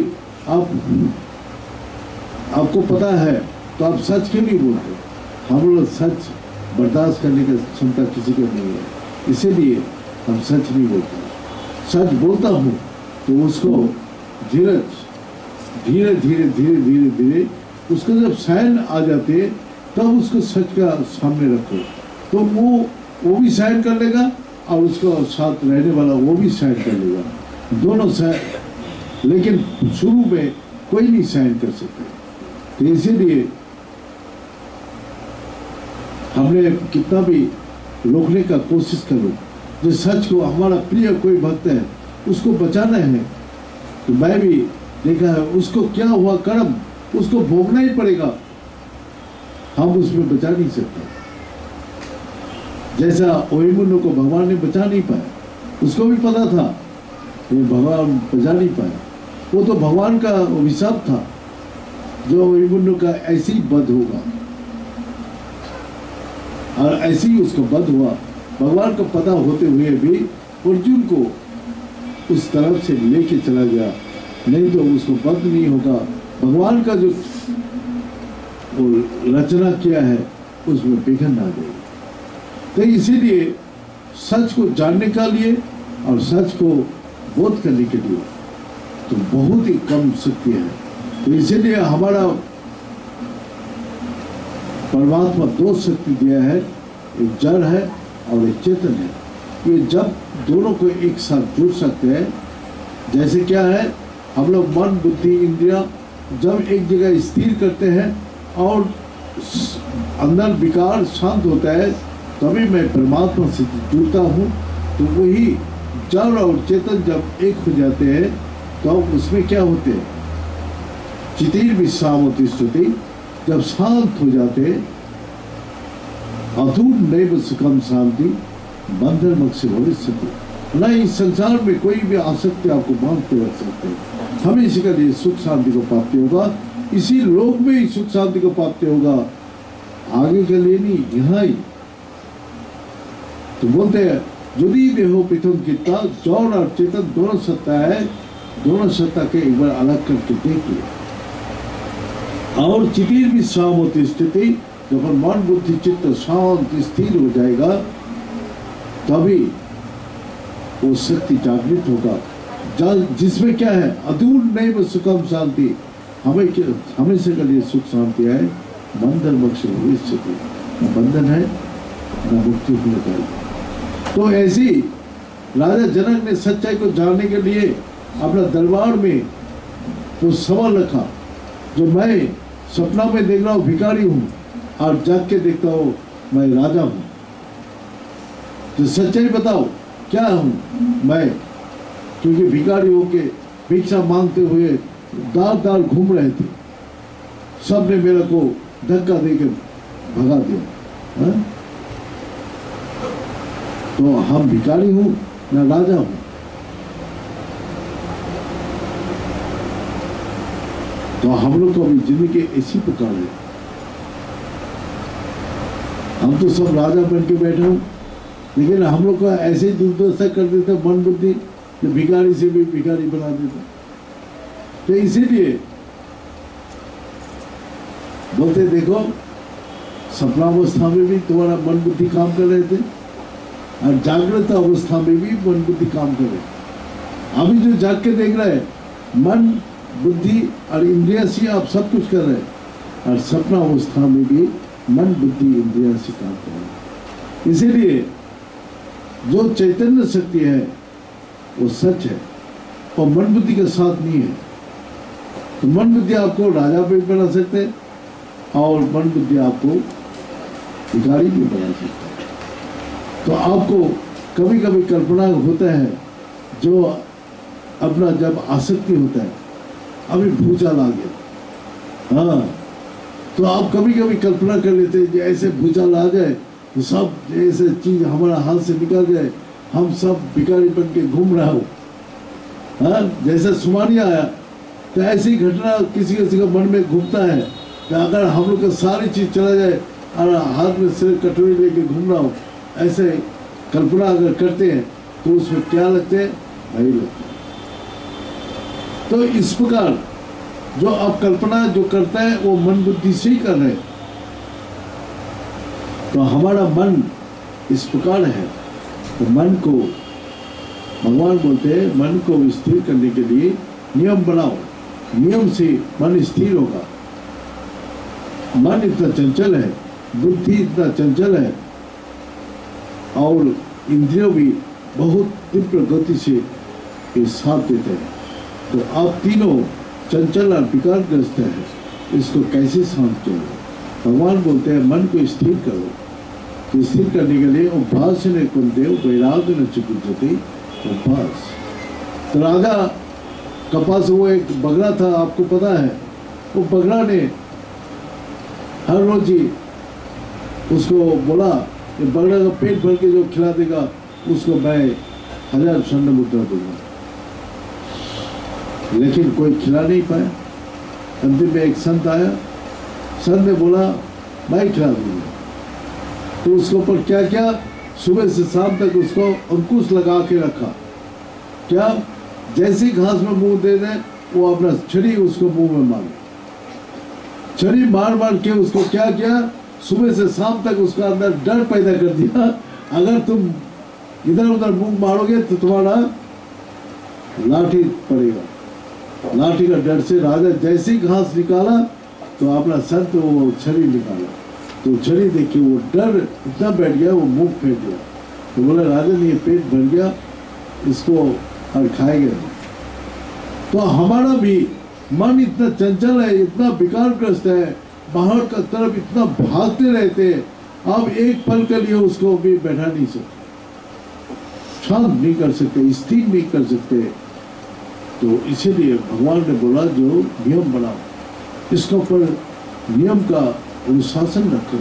आपको पता है तो आप सच क्यों नहीं बोलते? हम लोग सच बर्दाश्त करने की क्षमता किसी को नहीं है, इसीलिए हम सच नहीं बोलते। सच बोलता हूँ तो उसको धीरे धीरे धीरे धीरे धीरे धीरे उसको जब साइन आ जाते तब उसको सच का सामने रखो, तो वो भी साइन कर लेगा और उसका साथ रहने वाला वो भी साइन कर लेगा, दोनों साइन, लेकिन शुरू में कोई नहीं साइन कर सकते। तो इसीलिए हमने कितना भी रोकने का कोशिश करो, जो सच को, हमारा प्रिय कोई भक्त है उसको बचाना है, तो मैं भी देखा है उसको क्या हुआ कर्म उसको भोगना ही पड़ेगा, हम उसमें बचा नहीं सकते। जैसा ओहिमुनु को भगवान ने बचा नहीं पाया, उसको भी पता था वो भगवान बचा नहीं पाया, वो तो भगवान का अभिशाप था जो ओहिमुनु का ऐसे ही वध होगा, और ऐसे ही उसका वध हुआ। भगवान को पता होते हुए भी अर्जुन को उस तरफ से लेके चला गया, नहीं तो उसको वध नहीं होगा। भगवान का जो वो रचना किया है उसमें विघ्न आ गई। तो इसीलिए सच को जानने के लिए और सच को बोध करने के लिए तो बहुत ही कम शक्ति है। तो इसीलिए हमारा परमात्मा दो शक्ति दिया है, एक जड़ है और एक चेतन है। ये जब दोनों को एक साथ जुड़ सकते हैं, जैसे क्या है, हम लोग मन बुद्धि इंद्रिया जब एक जगह स्थिर करते हैं और अंदर विकार शांत होता है, तभी मैं परमात्मा से जुड़ता हूँ। तो वही जड़ और चेतन जब एक हो जाते हैं तो उसमें क्या होते हैं, चितिर विश्राम होती स्तुति, जब शांत हो जाते हैं, अधूर नैव सुखम शांति बंधन मुक्त से भविष्य। न इस संसार में कोई भी आसक्ति आपको बांध के रख सकते हैं, हमेशा के लिए सुख शांति को प्राप्ति होगा, इसी लोक में ही सुख शांति को प्राप्ति होगा, आगे के लिए नहीं, यहाँ ही। तो बोलते हैं यदि देहो प्रथम कितना, जड़ और चेतन दोनों सत्ता है, दोनों सत्ता के एक बार अलग करके देखिए। और चितिर विश्राम होती स्थिति, जब मन बुद्धि चित्त शांत स्थिर हो जाएगा तभी वो शक्ति जागृत होगा, जिसमें क्या है, अधूर नहीं सुखम शांति, हमेशा के लिए सुख शांति है, बंधन मोक्ष स्थिति, न बंधन है न मुक्ति हो जाएगी। तो ऐसी राजा जनक ने सच्चाई को जानने के लिए अपना दरबार में तो सवाल रखा, जो मैं सपना में देख रहा हूँ भिखारी हूँ और जाग के देखता हूँ मैं राजा हूँ, तो सच्चाई बताओ क्या हूँ मैं, क्योंकि भिखारी होके भिक्षा मांगते हुए दार दार घूम रहे थे, सब ने मेरे को धक्का देकर भगा दिया। हा? तो हम भिखारी हूँ ना राजा हूँ। तो हम लोग को अभी जिंदगी इसी प्रकार है, हम तो सब राजा बन के बैठे हूँ, लेकिन हम लोग को ऐसे ही दुर्दशा कर देते मन बुद्धि, जो भिखारी से भी भिखारी बना देते। तो इसीलिए बोलते देखो सपना अवस्था में भी तुम्हारा मन बुद्धि काम कर रहे थे और जागृत अवस्था में भी मन बुद्धि काम कर रहे। अभी जो जाग के देख रहे हैं, मन बुद्धि और इंद्रिया से आप सब कुछ कर रहे हैं, और सपना अवस्था में भी मन बुद्धि इंद्रिया से काम कर रहे हैं। इसीलिए जो चैतन्य शक्ति है वो सच है और मन बुद्धि के साथ नहीं है। तो मन बुद्धि आपको राजा भी बना सकते हैं और मन बुद्धि आपको भिखारी भी बना सकते हैं। तो आपको कभी कभी कल्पना होता है, जो अपना जब आसक्ति होता है, अभी भूचाल आ गया, हाँ, तो आप कभी कभी कल्पना कर लेते हैं कि ऐसे भूचाल आ जाए तो सब ऐसे चीज हमारा हाथ से निकल जाए, हम सब भिखारी बन के घूम रहा हो। हाँ, जैसे सुमानी आया तो ऐसी घटना किसी किसी का मन में घूमता है कि अगर हम लोग का सारी चीज चला जाए और हाथ में सिर कटोरी लेके घूम रहा हो, ऐसे कल्पना अगर करते हैं तो उसमें क्या लगते हैं, भय लगते हैं। तो इस प्रकार जो आप कल्पना जो करता है वो मन बुद्धि से ही कर रहे हैं। तो हमारा मन इस प्रकार है, तो मन को भगवान बोलते हैं मन को स्थिर करने के लिए नियम बनाओ, नियम से मन स्थिर होगा। मन इतना चंचल है, बुद्धि इतना चंचल है और इंद्रियों भी बहुत तीव्र गति से ये साथ देते हैं। तो आप तीनों चंचल और विकारग्रस्त हैं, इसको कैसे शांत करोगे? भगवान बोलते हैं मन को स्थिर करो। तो स्थिर करने के लिए उपास ने कुंदेव वैराग्य न चिकित्सते उपास। तो राजा के पास वो एक बगड़ा था, आपको पता है। वो बगड़ा ने हर रोज ही उसको बोला कि बगड़ा का पेट भर के जो खिला देगा उसको मैं 1000 स्वर्ण मुद्रा दूंगा, लेकिन कोई खिला नहीं पाया। अंतिम में एक संत आया, संत ने बोला मैं खिला दूंगा। तो उसके ऊपर क्या क्या, सुबह से शाम तक उसको अंकुश लगा के रखा। क्या, जैसे ही घास में मुंह दे दे वो अपना छड़ी उसको मुंह में मारे। छड़ी मार मार के उसको क्या किया, सुबह से शाम तक उसका अंदर डर पैदा कर दिया, अगर तुम इधर उधर मुंह मारोगे तो तुम्हारा लाठी पड़ेगा। लाठी का डर से राजा जैसे ही घास निकाला तो अपना सर तो वो छड़ी निकाला। तो छड़ी देख के वो डर इतना बैठ गया, वो मुंह फेंक दिया। तो बोला राजा ने ये पेट भर गया, इसको और खाएंगे। तो हमारा भी मन इतना चंचल है, इतना विकारग्रस्त है, बाहर का तरफ इतना भागते रहते हैं, आप एक पल के लिए उसको भी बैठा नहीं सकते, शांत नहीं कर सकते, स्थिर नहीं कर सकते। तो इसीलिए भगवान ने बोला जो नियम बनाओ, इसके ऊपर नियम का अनुशासन रखो।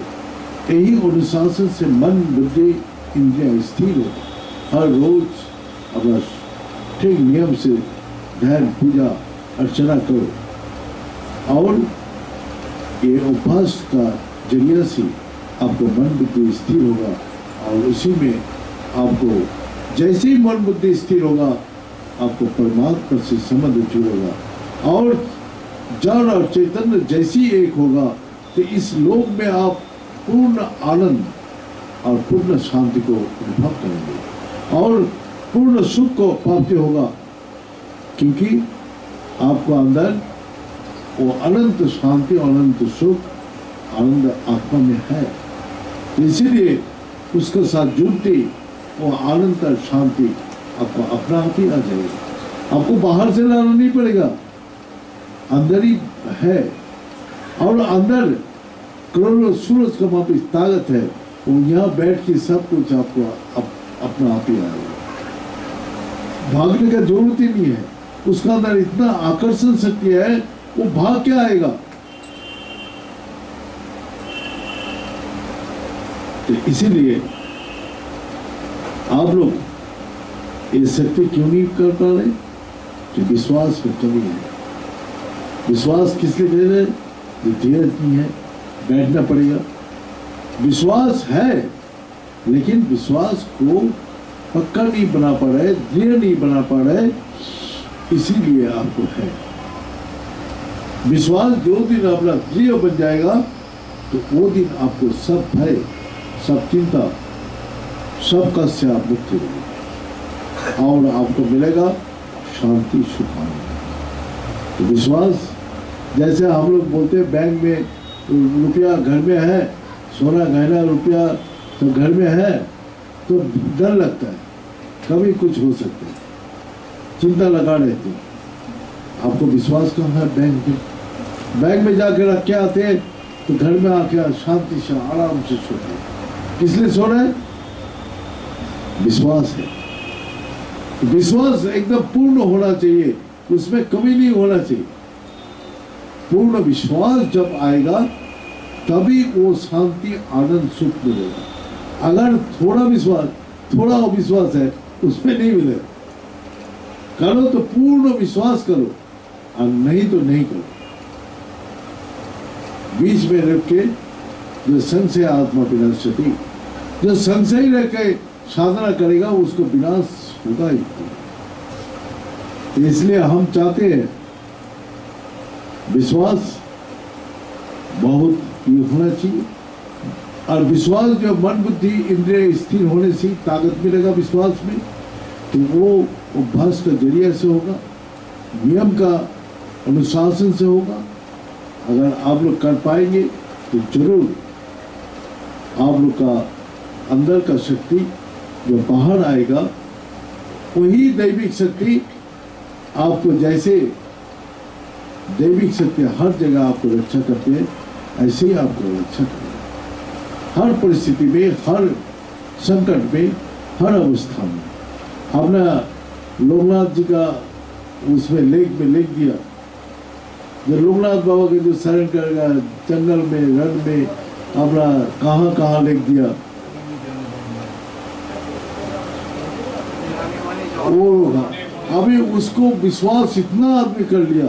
यही अनुशासन से मन बुद्धि इंद्रियां स्थिर हो। हर रोज अपना ठीक नियम से ध्यान पूजा अर्चना करो, और ये उपास का जरिया से आपको मन बुद्धि स्थिर होगा। और उसी में आपको जैसे ही मन बुद्धि स्थिर होगा, आपको परमात्मा से संबंध जुड़ेगा। और जड़ और चैतन्य जैसी एक होगा, तो इस लोक में आप पूर्ण आनंद और पूर्ण शांति को अनुभव करेंगे और पूर्ण सुख को प्राप्त होगा, क्योंकि आपको अंदर वो अनंत शांति, अनंत सुख, आनंद आत्मा में है। इसीलिए उसके साथ जुड़ते वो आनंद और शांति आपको अपना आप ही आ जाएगा। आपको बाहर से लाना नहीं पड़ेगा, अंदर ही है। और अंदर करोड़ों सूरज का वहां पे ताकत है, वो यहाँ बैठ के सब कुछ आपको अपना आप ही आएगा। भागने का जरूरत ही नहीं है, उसका अंदर इतना आकर्षण शक्ति है, वो भाग क्या आएगा। तो इसीलिए आप लोग ये शक्ति क्यों नहीं कर पा रहे? कि विश्वास में कमी है। विश्वास किस लिए दे रहे? जो धीरज नहीं है, बैठना पड़ेगा। विश्वास है, लेकिन विश्वास को पक्का नहीं बना पा रहे, दृढ़ नहीं बना पा रहे, इसीलिए आपको है। विश्वास जो दिन अपना दृढ़ बन जाएगा, तो वो दिन आपको सब भय, सब चिंता, सब कष्ट से आप मुक्त होंगे और आपको मिलेगा शांति, सुख, आनंद। तो विश्वास, जैसे हम लोग बोलते हैं बैंक में रुपया घर में है, सोना गहना रुपया तो घर में है, तो डर लगता है कभी कुछ हो सकता है, चिंता लगा रहती है। आपको विश्वास कहाँ है? बैंक में। बैंक में जाकर रख के आते हैं तो घर में आके शांति से आराम से सोते हैं। किस लिए सो रहे हैं? विश्वास है। विश्वास एकदम पूर्ण होना चाहिए, उसमें कमी नहीं होना चाहिए। पूर्ण विश्वास जब आएगा तभी वो शांति, आनंद, सुख मिलेगा। अगर थोड़ा विश्वास है, उसमें नहीं मिलेगा। करो तो पूर्ण विश्वास करो, और नहीं तो नहीं करो। बीच में रख के जो संशय आत्मा विनाशति, जो संशय रह के साधना करेगा उसको विनाश होगा ही। इसलिए हम चाहते हैं विश्वास बहुत ये होना चाहिए। और विश्वास जो मन बुद्धि इंद्रिय स्थिर होने से ताकत मिलेगा विश्वास में, तो वो अभ्यास का जरिया से होगा, नियम का अनुशासन से होगा। अगर आप लोग कर पाएंगे तो जरूर आप लोग का अंदर का शक्ति जो बाहर आएगा वही दैविक शक्ति आपको, जैसे दैविक शक्ति हर जगह आपको रक्षा करते हैं, ऐसे ही आपको रक्षा करेगा हर परिस्थिति में, हर संकट में, हर अवस्था में। हमने लोकनाथ जी का उसमें लेख में लिख दिया, जो लोकनाथ बाबा के जो शरण करेगा जंगल में, रण में, अपना कहाँ कहाँ लिख दिया वो होगा। अभी उसको विश्वास इतना आदमी कर लिया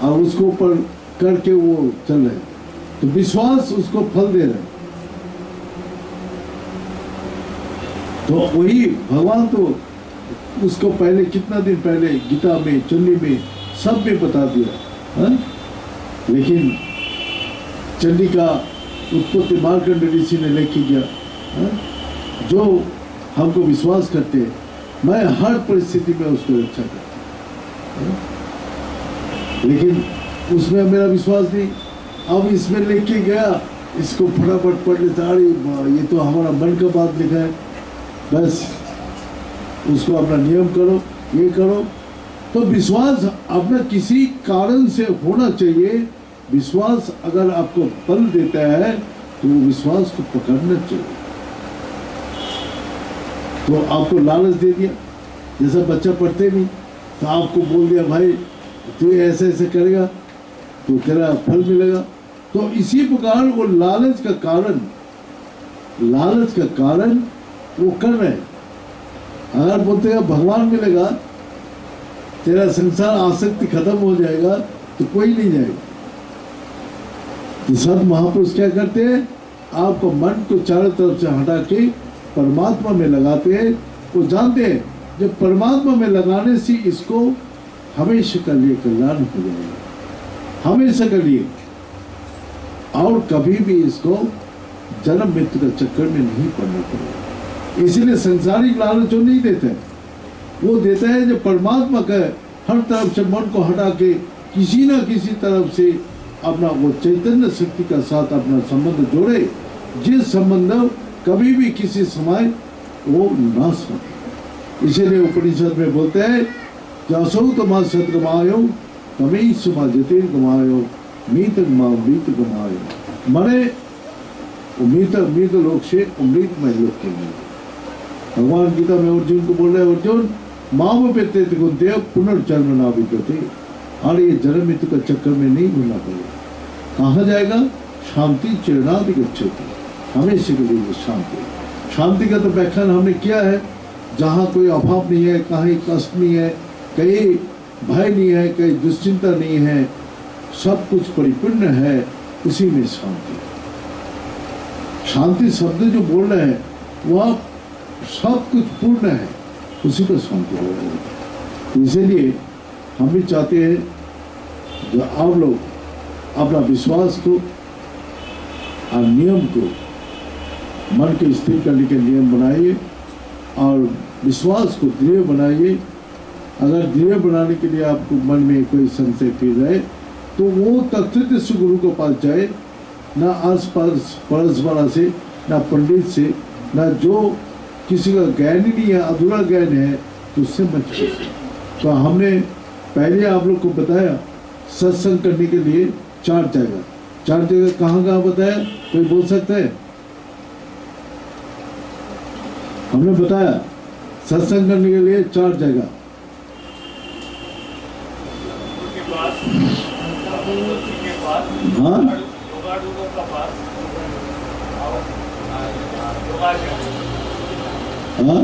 और उसको ऊपर करके वो चल रहे, तो विश्वास उसको फल दे रहे। तो वही भगवान तो उसको पहले कितना दिन पहले गीता में, चंडी में, सब में बता दिया है? लेकिन चंडी का उत्पत्ति मार्कंड ऋषि ने लिख दिया है? जो हमको विश्वास करते हैं, मैं हर परिस्थिति में उसको रक्षा करता हूं, लेकिन उसमें मेरा विश्वास नहीं। अब इसमें लेके गया, इसको फटाफट पढ़ लेता, अरे ये तो हमारा मन का बात लिखा है, बस उसको अपना नियम करो, ये करो। तो विश्वास अपना किसी कारण से होना चाहिए। विश्वास अगर आपको बल देता है तो वो विश्वास को पकड़ना चाहिए। तो आपको लालच दे दिया, जैसा बच्चा पढ़ते नहीं तो आपको बोल दिया भाई तू ऐसे ऐसे करेगा तो तेरा फल मिलेगा। तो इसी प्रकार वो लालच का कारण वो कर रहे हैं। अगर बोलते हैं भगवान मिलेगा, तेरा संसार आसक्ति खत्म हो जाएगा, तो कोई नहीं जाएगा। तो सब महापुरुष क्या करते हैं, आपको मन को चारों तरफ से हटा के परमात्मा में लगाते हैं। वो जानते हैं जब परमात्मा में लगाने से इसको हमेशा के लिए कल्याण हो जाएगा, हमेशा के लिए, और कभी भी इसको जन्म मृत्यु के चक्कर में नहीं पड़ना पड़ेगा। इसीलिए संसारिक लालच नहीं देते, वो देता है जब परमात्मा का हर तरफ से मन को हटा के किसी न किसी तरफ से अपना वो चैतन्य शक्ति का साथ अपना संबंध जोड़े, जिस संबंध कभी भी किसी समय वो नाश हो। इसीलिए उपनिषद में बोलते हैं जसौ तमा सतगमायो तमें सुमा जते गमायो मीत गमायो, मरे मृत लोक से अमृतमय लोक के लिए। भगवान गीता में अर्जुन को बोल रहे हैं, अर्जुन माम पेते गुंते पुनर्जन्म ना विद्यते, और ये जन्म मृत्यु का चक्कर में नहीं घूमना पड़ेगा। कहाँ जाएगा, शांति चिरणादि गच्छति, हमेशा के लिए शांति। शांति का तो व्याख्यान हमने किया है, जहाँ कोई अभाव नहीं है, कहीं कष्ट नहीं है, कहीं भय नहीं है, कहीं दुश्चिंता नहीं है, सब कुछ परिपूर्ण है, उसी में शांति। शांति शब्द जो बोल रहे हैं वह सब कुछ पूर्ण है, उसी पर शांति हो रही है। इसीलिए हम भी चाहते हैं जो आप लोग अपना विश्वास को और नियम को मन के स्थिर करने के नियम बनाइए और विश्वास को दृढ़ बनाइए। अगर दृढ़ बनाने के लिए आपको मन में कोई संशय फिर रहे तो वो तत्व गुरु के पास जाए, ना आस पास पड़ोस वाला से, ना पंडित से, ना जो किसी का ज्ञान ही नहीं है, अधूरा ज्ञान है, तो उससे मत पूछिए। तो हमने पहले आप लोग को बताया सत्संग करने के लिए 4 जगह कहाँ कहाँ बताया, कोई बोल सकता है? हमने बताया सत्संग करने के लिए 4 जगह। हाँ हाँ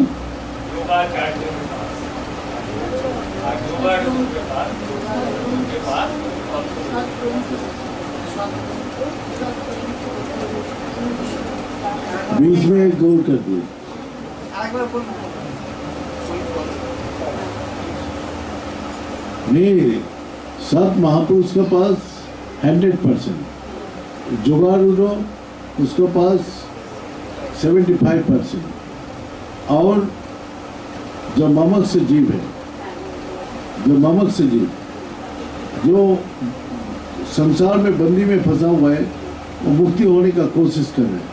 बीच में एक गोल कर दिए। नहीं, सब महापुरुष के पास 100%, जुगाड़ू उसके पास 75%, और जो ममक से जीव है, जो संसार में बंदी में फंसा हुआ है, वो मुक्ति होने का कोशिश कर रहे हैं,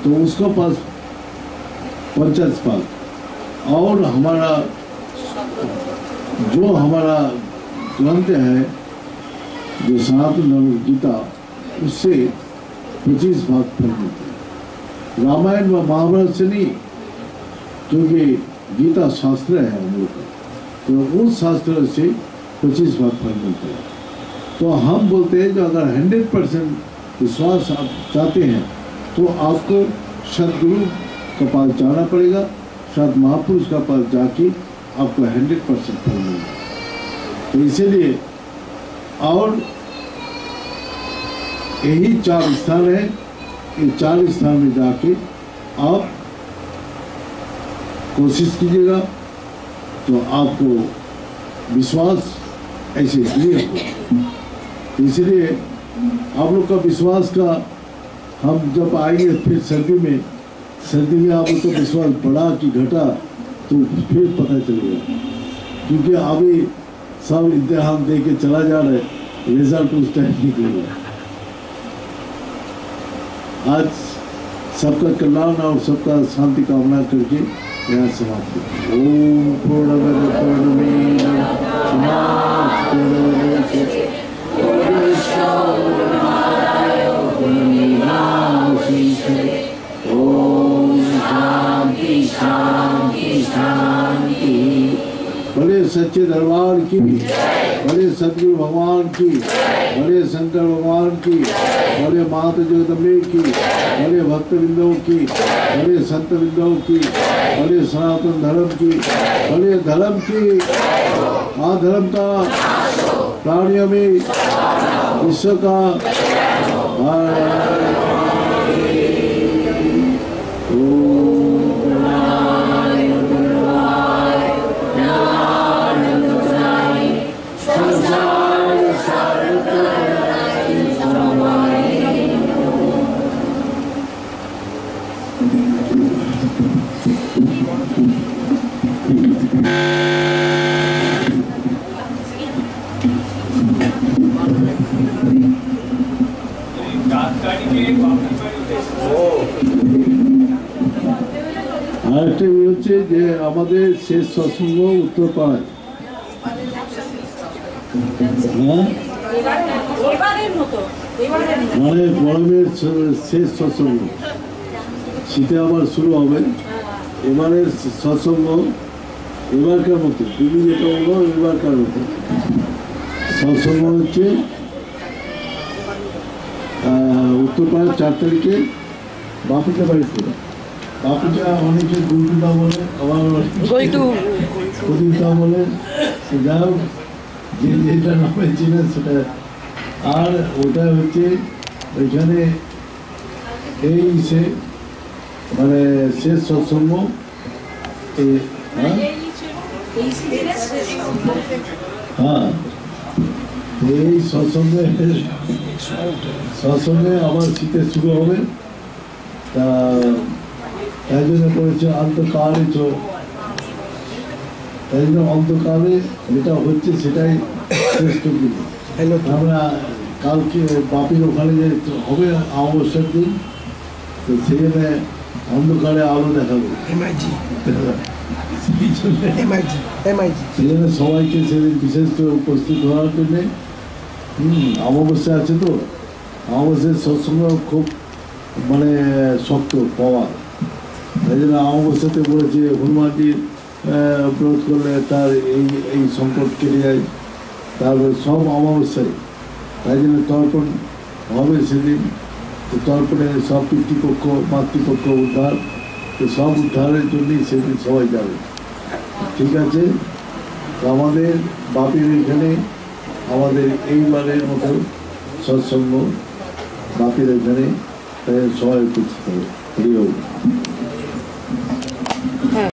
तो उसके पास 50 पाक और हमारा जो हमारा ग्रंथ है जो सनातन धर्म गीता उससे 25 भाग फल मिलते हैं। रामायण व महाभारत से नहीं, क्योंकि गीता शास्त्र है हम लोग का, तो उस शास्त्र से 25 भाग फल मिलते हैं। तो हम बोलते हैं जो अगर 100% विश्वास आप चाहते हैं तो आपको सदगुरु का पास जाना पड़ेगा, सद महापुरुष का पास जाके आपको 100% फल मिलेगा। तो इसीलिए और यही 4 स्थान है, इन 4 स्थान में जाके आप कोशिश कीजिएगा तो आपको विश्वास ऐसे क्लियर हो। इसलिए आप लोग का विश्वास का हम जब आएंगे फिर सर्दी में आप लोग का विश्वास बढ़ा कि घटा तो फिर पता चलेगा, क्योंकि अभी सब इम्तिहान दे के चला जा रहा है, रिजल्ट उस टाइम निकलेगा। आज सबका कल्याण और सबका शांति कामना करके यहाँ समाप्त करते हैं। ओम पूर्णमद पूर्णमेव पूर्णमुदच्यते ओम शांति शांति शांति। बड़े सच्चे दरबार की, बड़े सदगुरु भगवान की, बड़े शंकर भगवान की, बड़े माता जगदम्बे की, बड़े भक्त बिंदों की, बड़े संत बिंदों की, बड़े सनातन धर्म की, बड़े धर्म की, धर्म का प्राणियों में विश्व का আরেকটা হচ্ছে যে আমাদের শেষ সৎসঙ্গ উত্তরপাড়ায়, মানে গরমের শেষ সৎসঙ্গ, শীতে আবার শুরু হবে। এবারের সৎসঙ্গ এবারকার মতো তুমি যেটা বলো এবারকার মতো সৎসঙ্গ হচ্ছে উত্তরপাড়ার 4 তারিখে বাপুটা বাড়িতে। বাপুটা অনেকে গুলটুদা বলে, আবার প্রদীপদা বলে, যা হোক যে যেটা নামে চিনে সেটা। আর ওটা হচ্ছে ওইখানে এই সে মানে শেষ সৎসঙ্গ। হ্যাঁ, এই সৎসঙ্গে আবার শীতে শুরু হবে। তা তাই জন্য করেছে অন্তকালে তাই জন্য অন্তকালে যেটা হচ্ছে সেটাই শ্রেষ্ঠ দিন। আমরা কালকে বাপির ওখানে যে হবে অমাবস্যার দিন, তো সেখানে অন্ধকারে আলো দেখাবো, সেখানে সবাইকে সেদিন বিশেষ করে উপস্থিত হওয়ার জন্যে। অমাবস্যা আছে তো, অমাবস্যার সৎসঙ্গ খুব মানে শক্ত পাওয়ার, তাই জন্য অমাবস্যাতে বলেছে হনুমানজির ব্রত করলে তার এই সংকট কেটে যায়। তারপরে সব অমাবস্যায়, তাই জন্য তর্পণ হবে সেদিন। তো তর্পণে সব পিতৃপক্ষ মাতৃপক্ষ উদ্ধার, তো সব উদ্ধারের জন্যই সেদিন সবাই যাবে। ঠিক আছে, তো আমাদের বাপির এখানে আমাদের এইবারের মতো সৎসঙ্গ বাপির এখানে, তাই সবাই উপস্থিত হবে।